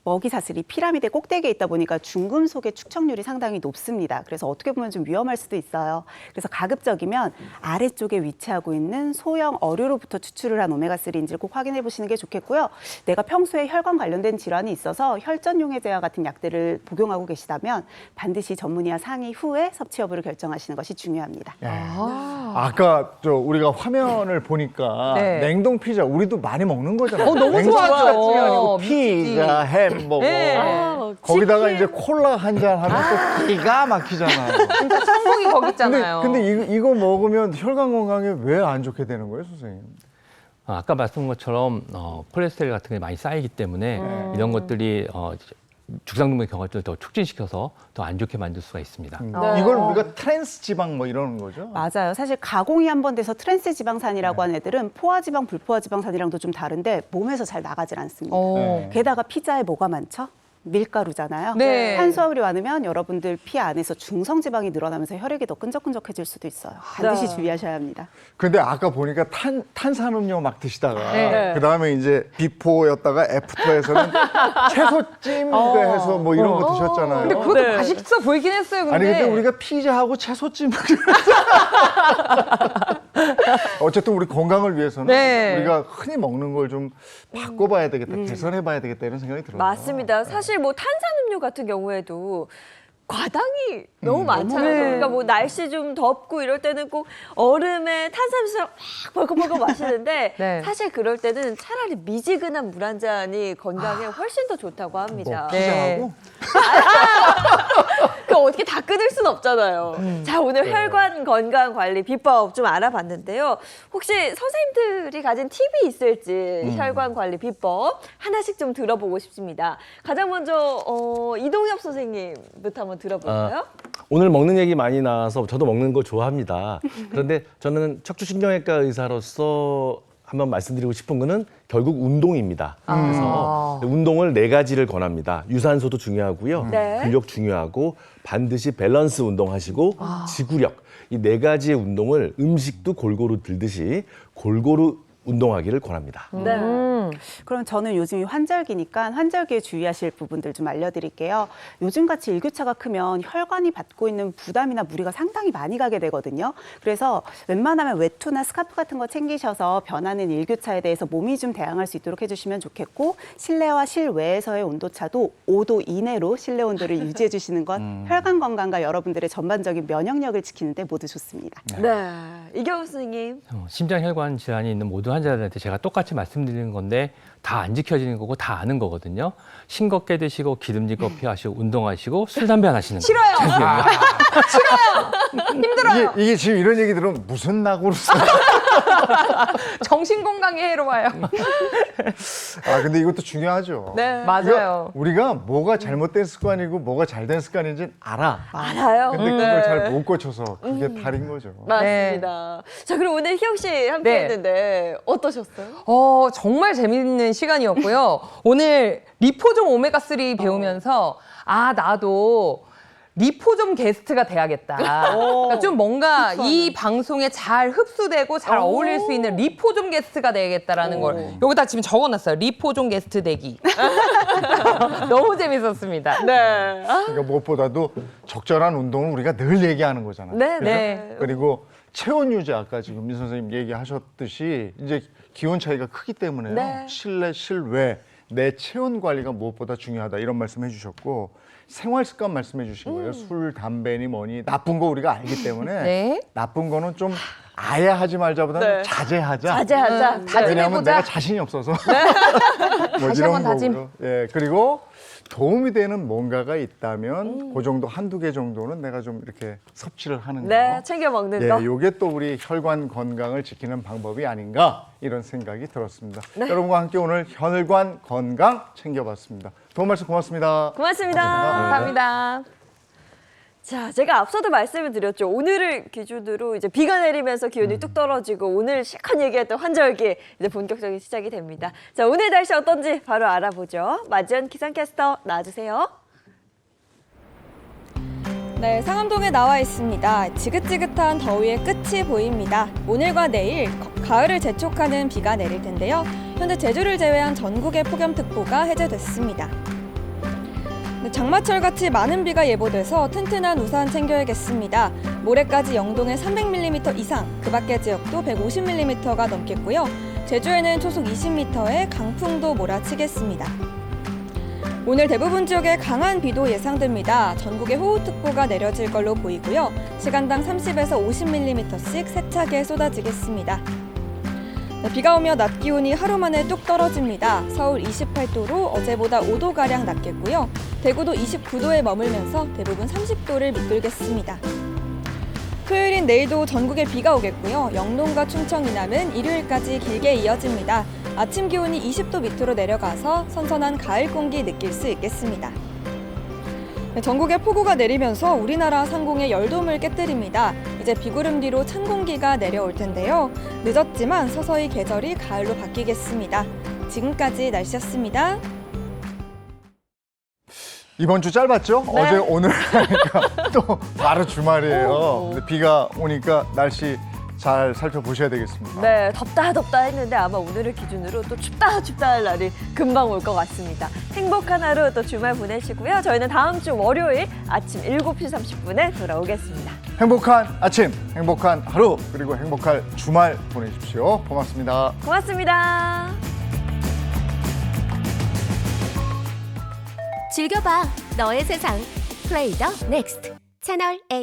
먹이사슬이 피라미드 꼭대기에 있다 보니까 중금속의 축적률이 상당히 높습니다. 그래서 어떻게 보면 좀 위험할 수도 있어요. 그래서 가급적이면 아래쪽에 위치하고 있는 소형 어류로부터 추출을 한 오메가3인지를 꼭 확인해 보시는 게 좋겠고요. 내가 평소에 혈관 관련된 질환이 있어서 혈전용해제와 같은 약들을 복용하고 계시다면 반드시 전문의와 상의 후에 섭취 여부를 결정하시는 것이 중요합니다. 아까 우리가 화면을 보니까 네. 냉동 피자 우리도 많이 먹는 거잖아요. 너무 냉동 좋아하죠. 피자뿐이 아니고 피자, 햄버거 네. 거기다가 이제 콜라 한 잔 하면 또 기가 막히잖아요. 진짜 천국이 거기 있잖아요. 근데 이거 먹으면 혈관 건강에 왜 안 좋게 되는 거예요, 선생님? 아까 말씀한 것처럼 콜레스테롤 같은 게 많이 쌓이기 때문에 이런 것들이 죽상동맥 경화증을 더 촉진시켜서 더 안 좋게 만들 수가 있습니다. 이걸 우리가 트랜스 지방 뭐 이러는 거죠? 맞아요. 사실 가공이 한 번 돼서 트랜스 지방산이라고 하는 애들은 포화지방, 불포화지방산이랑도 좀 다른데 몸에서 잘 나가질 않습니다. 네. 게다가 피자에 뭐가 많죠? 밀가루잖아요. 네. 탄수화물이 많으면 여러분들 피 안에서 중성지방이 늘어나면서 혈액이 더 끈적끈적해질 수도 있어요. 반드시 네. 주의하셔야 합니다. 근데 아까 보니까 탄산음료 막 드시다가 네. 그다음에 이제 비포였다가 애프터에서는 채소찜 해서 뭐 이런 거 드셨잖아요. 근데 그것도 네. 맛있어 보이긴 했어요. 근데. 아니 근데 우리가 피자하고 채소찜 어쨌든 우리 건강을 위해서는 네. 우리가 흔히 먹는 걸 좀 바꿔봐야 되겠다, 개선해봐야 되겠다 이런 생각이 들어요. 맞습니다. 사실 뭐 탄산음료 같은 경우에도 과당이 너무 많잖아요. 네. 그러니까 뭐 날씨 좀 덥고 이럴 때는 꼭 얼음에 탄산수를 막 벌컥벌컥 마시는데 네. 사실 그럴 때는 차라리 미지근한 물 한 잔이 건강에 훨씬 더 좋다고 합니다. 뭐 피자하고 그 어떻게 다 끊을 순 없잖아요. 자, 오늘 혈관 건강 관리 비법 좀 알아봤는데요. 혹시 선생님들이 가진 팁이 있을지 혈관 관리 비법 하나씩 좀 들어보고 싶습니다. 가장 먼저 이동엽 선생님부터 한번 들어볼까요? 오늘 먹는 얘기 많이 나와서 저도 먹는 거 좋아합니다. 그런데 저는 척추신경외과 의사로서 한번 말씀드리고 싶은 거는 결국 운동입니다. 그래서 운동을 4가지를 권합니다. 유산소도 중요하고요. 네. 근력 중요하고 반드시 밸런스 운동하시고 지구력. 이 4가지의 운동을 음식도 골고루 들듯이 골고루 운동하기를 권합니다. 네. 그럼 저는 요즘 환절기니까 환절기에 주의하실 부분들 좀 알려드릴게요. 요즘같이 일교차가 크면 혈관이 받고 있는 부담이나 무리가 상당히 많이 가게 되거든요. 그래서 웬만하면 외투나 스카프 같은 거 챙기셔서 변하는 일교차에 대해서 몸이 좀 대항할 수 있도록 해주시면 좋겠고 실내와 실외에서의 온도차도 5도 이내로 실내 온도를 유지해 주시는 건 혈관 건강과 여러분들의 전반적인 면역력을 지키는 데 모두 좋습니다. 네. 이경우 선생님. 심장혈관 질환이 있는 모든 환자들한테 제가 똑같이 말씀드리는 건데 다 안 지켜지는 거고 다 아는 거거든요. 싱겁게 드시고 기름진 거 피하시고 운동하시고 술, 담배 안 하시는 거. 싫어요. 싫어요. 힘들어요. 이게 지금 이런 얘기 들으면 무슨 낙으로 써? 정신 건강에 해로워요. 아 근데 이것도 중요하죠. 네. 맞아요. 우리가 뭐가 잘못된 습관이고 뭐가 잘된 습관인지 알아. 알아요. 근데 그걸 잘 못 고쳐서 그게 탈인 거죠. 맞습니다. 자, 그럼 오늘 희영 씨 함께 네. 했는데 어떠셨어요? 정말 재밌는 시간이었고요. 오늘 리포좀 오메가3 배우면서 나도 리포좀 게스트가 돼야겠다. 그러니까 좀 뭔가 이 방송에 잘 흡수되고 잘 어울릴 수 있는 리포좀 게스트가 되겠다라는 걸 여기다 지금 적어놨어요. 리포좀 게스트 되기. 너무 재밌었습니다. 네. 그러니까 무엇보다도 적절한 운동을 우리가 늘 얘기하는 거잖아요. 네, 그죠? 네. 그리고 체온 유지 아까 지금 민 선생님 얘기하셨듯이 이제 기온 차이가 크기 때문에요. 네. 실내, 실외 내 체온 관리가 무엇보다 중요하다 이런 말씀 해주셨고 생활 습관 말씀해 주신 거예요. 술, 담배니 뭐니 나쁜 거 우리가 알기 때문에 네. 나쁜 거는 좀 아예 하지 말자보다는 네. 자제하자. 자제하자. 왜냐하면 다짐해보자. 내가 자신이 없어서 뭐 다시 이런 한번 다짐. 거고요. 예, 그리고 도움이 되는 뭔가가 있다면 그 정도 한두 개 정도는 내가 좀 이렇게 섭취를 하는 거. 네, 챙겨 먹는 예, 거. 요게 또 우리 혈관 건강을 지키는 방법이 아닌가 이런 생각이 들었습니다. 네. 여러분과 함께 오늘 혈관 건강 챙겨봤습니다. 도움 말씀 고맙습니다. 고맙습니다. 감사합니다. 자, 제가 앞서도 말씀을 드렸죠. 오늘을 기준으로 이제 비가 내리면서 기온이 뚝 떨어지고 오늘 실컷 얘기했던 환절기 이제 본격적인 시작이 됩니다. 자, 오늘 날씨 어떤지 바로 알아보죠. 마지연 기상캐스터 나와주세요. 네, 상암동에 나와 있습니다. 지긋지긋한 더위의 끝이 보입니다. 오늘과 내일 가을을 재촉하는 비가 내릴 텐데요. 현재 제주를 제외한 전국의 폭염특보가 해제됐습니다. 장마철같이 많은 비가 예보돼서 튼튼한 우산 챙겨야겠습니다. 모레까지 영동에 300mm 이상, 그 밖의 지역도 150mm가 넘겠고요. 제주에는 초속 20m의 강풍도 몰아치겠습니다. 오늘 대부분 지역에 강한 비도 예상됩니다. 전국에 호우특보가 내려질 걸로 보이고요. 시간당 30에서 50mm씩 세차게 쏟아지겠습니다. 비가 오며 낮 기온이 하루 만에 뚝 떨어집니다. 서울 28도로 어제보다 5도가량 낮겠고요. 대구도 29도에 머물면서 대부분 30도를 밑돌겠습니다. 토요일인 내일도 전국에 비가 오겠고요. 영동과 충청 이남은 일요일까지 길게 이어집니다. 아침 기온이 20도 밑으로 내려가서 선선한 가을 공기 느낄 수 있겠습니다. 전국에 폭우가 내리면서 우리나라 상공의 열돔을 깨뜨립니다. 이제 비구름 뒤로 찬 공기가 내려올 텐데요. 늦었지만 서서히 계절이 가을로 바뀌겠습니다. 지금까지 날씨였습니다. 이번 주 짧았죠? 네. 어제 오늘 하니까 또 바로 주말이에요. 근데 비가 오니까 날씨 잘 살펴보셔야 되겠습니다. 네, 덥다 했는데 아마 오늘을 기준으로 또 춥다 할 날이 금방 올 것 같습니다. 행복한 하루 또 주말 보내시고요. 저희는 다음 주 월요일 아침 7시 30분에 돌아오겠습니다. 행복한 아침, 행복한 하루, 그리고 행복한 주말 보내십시오. 고맙습니다. 고맙습니다. 즐겨봐 너의 세상 플레이 더 넥스트 채널 A.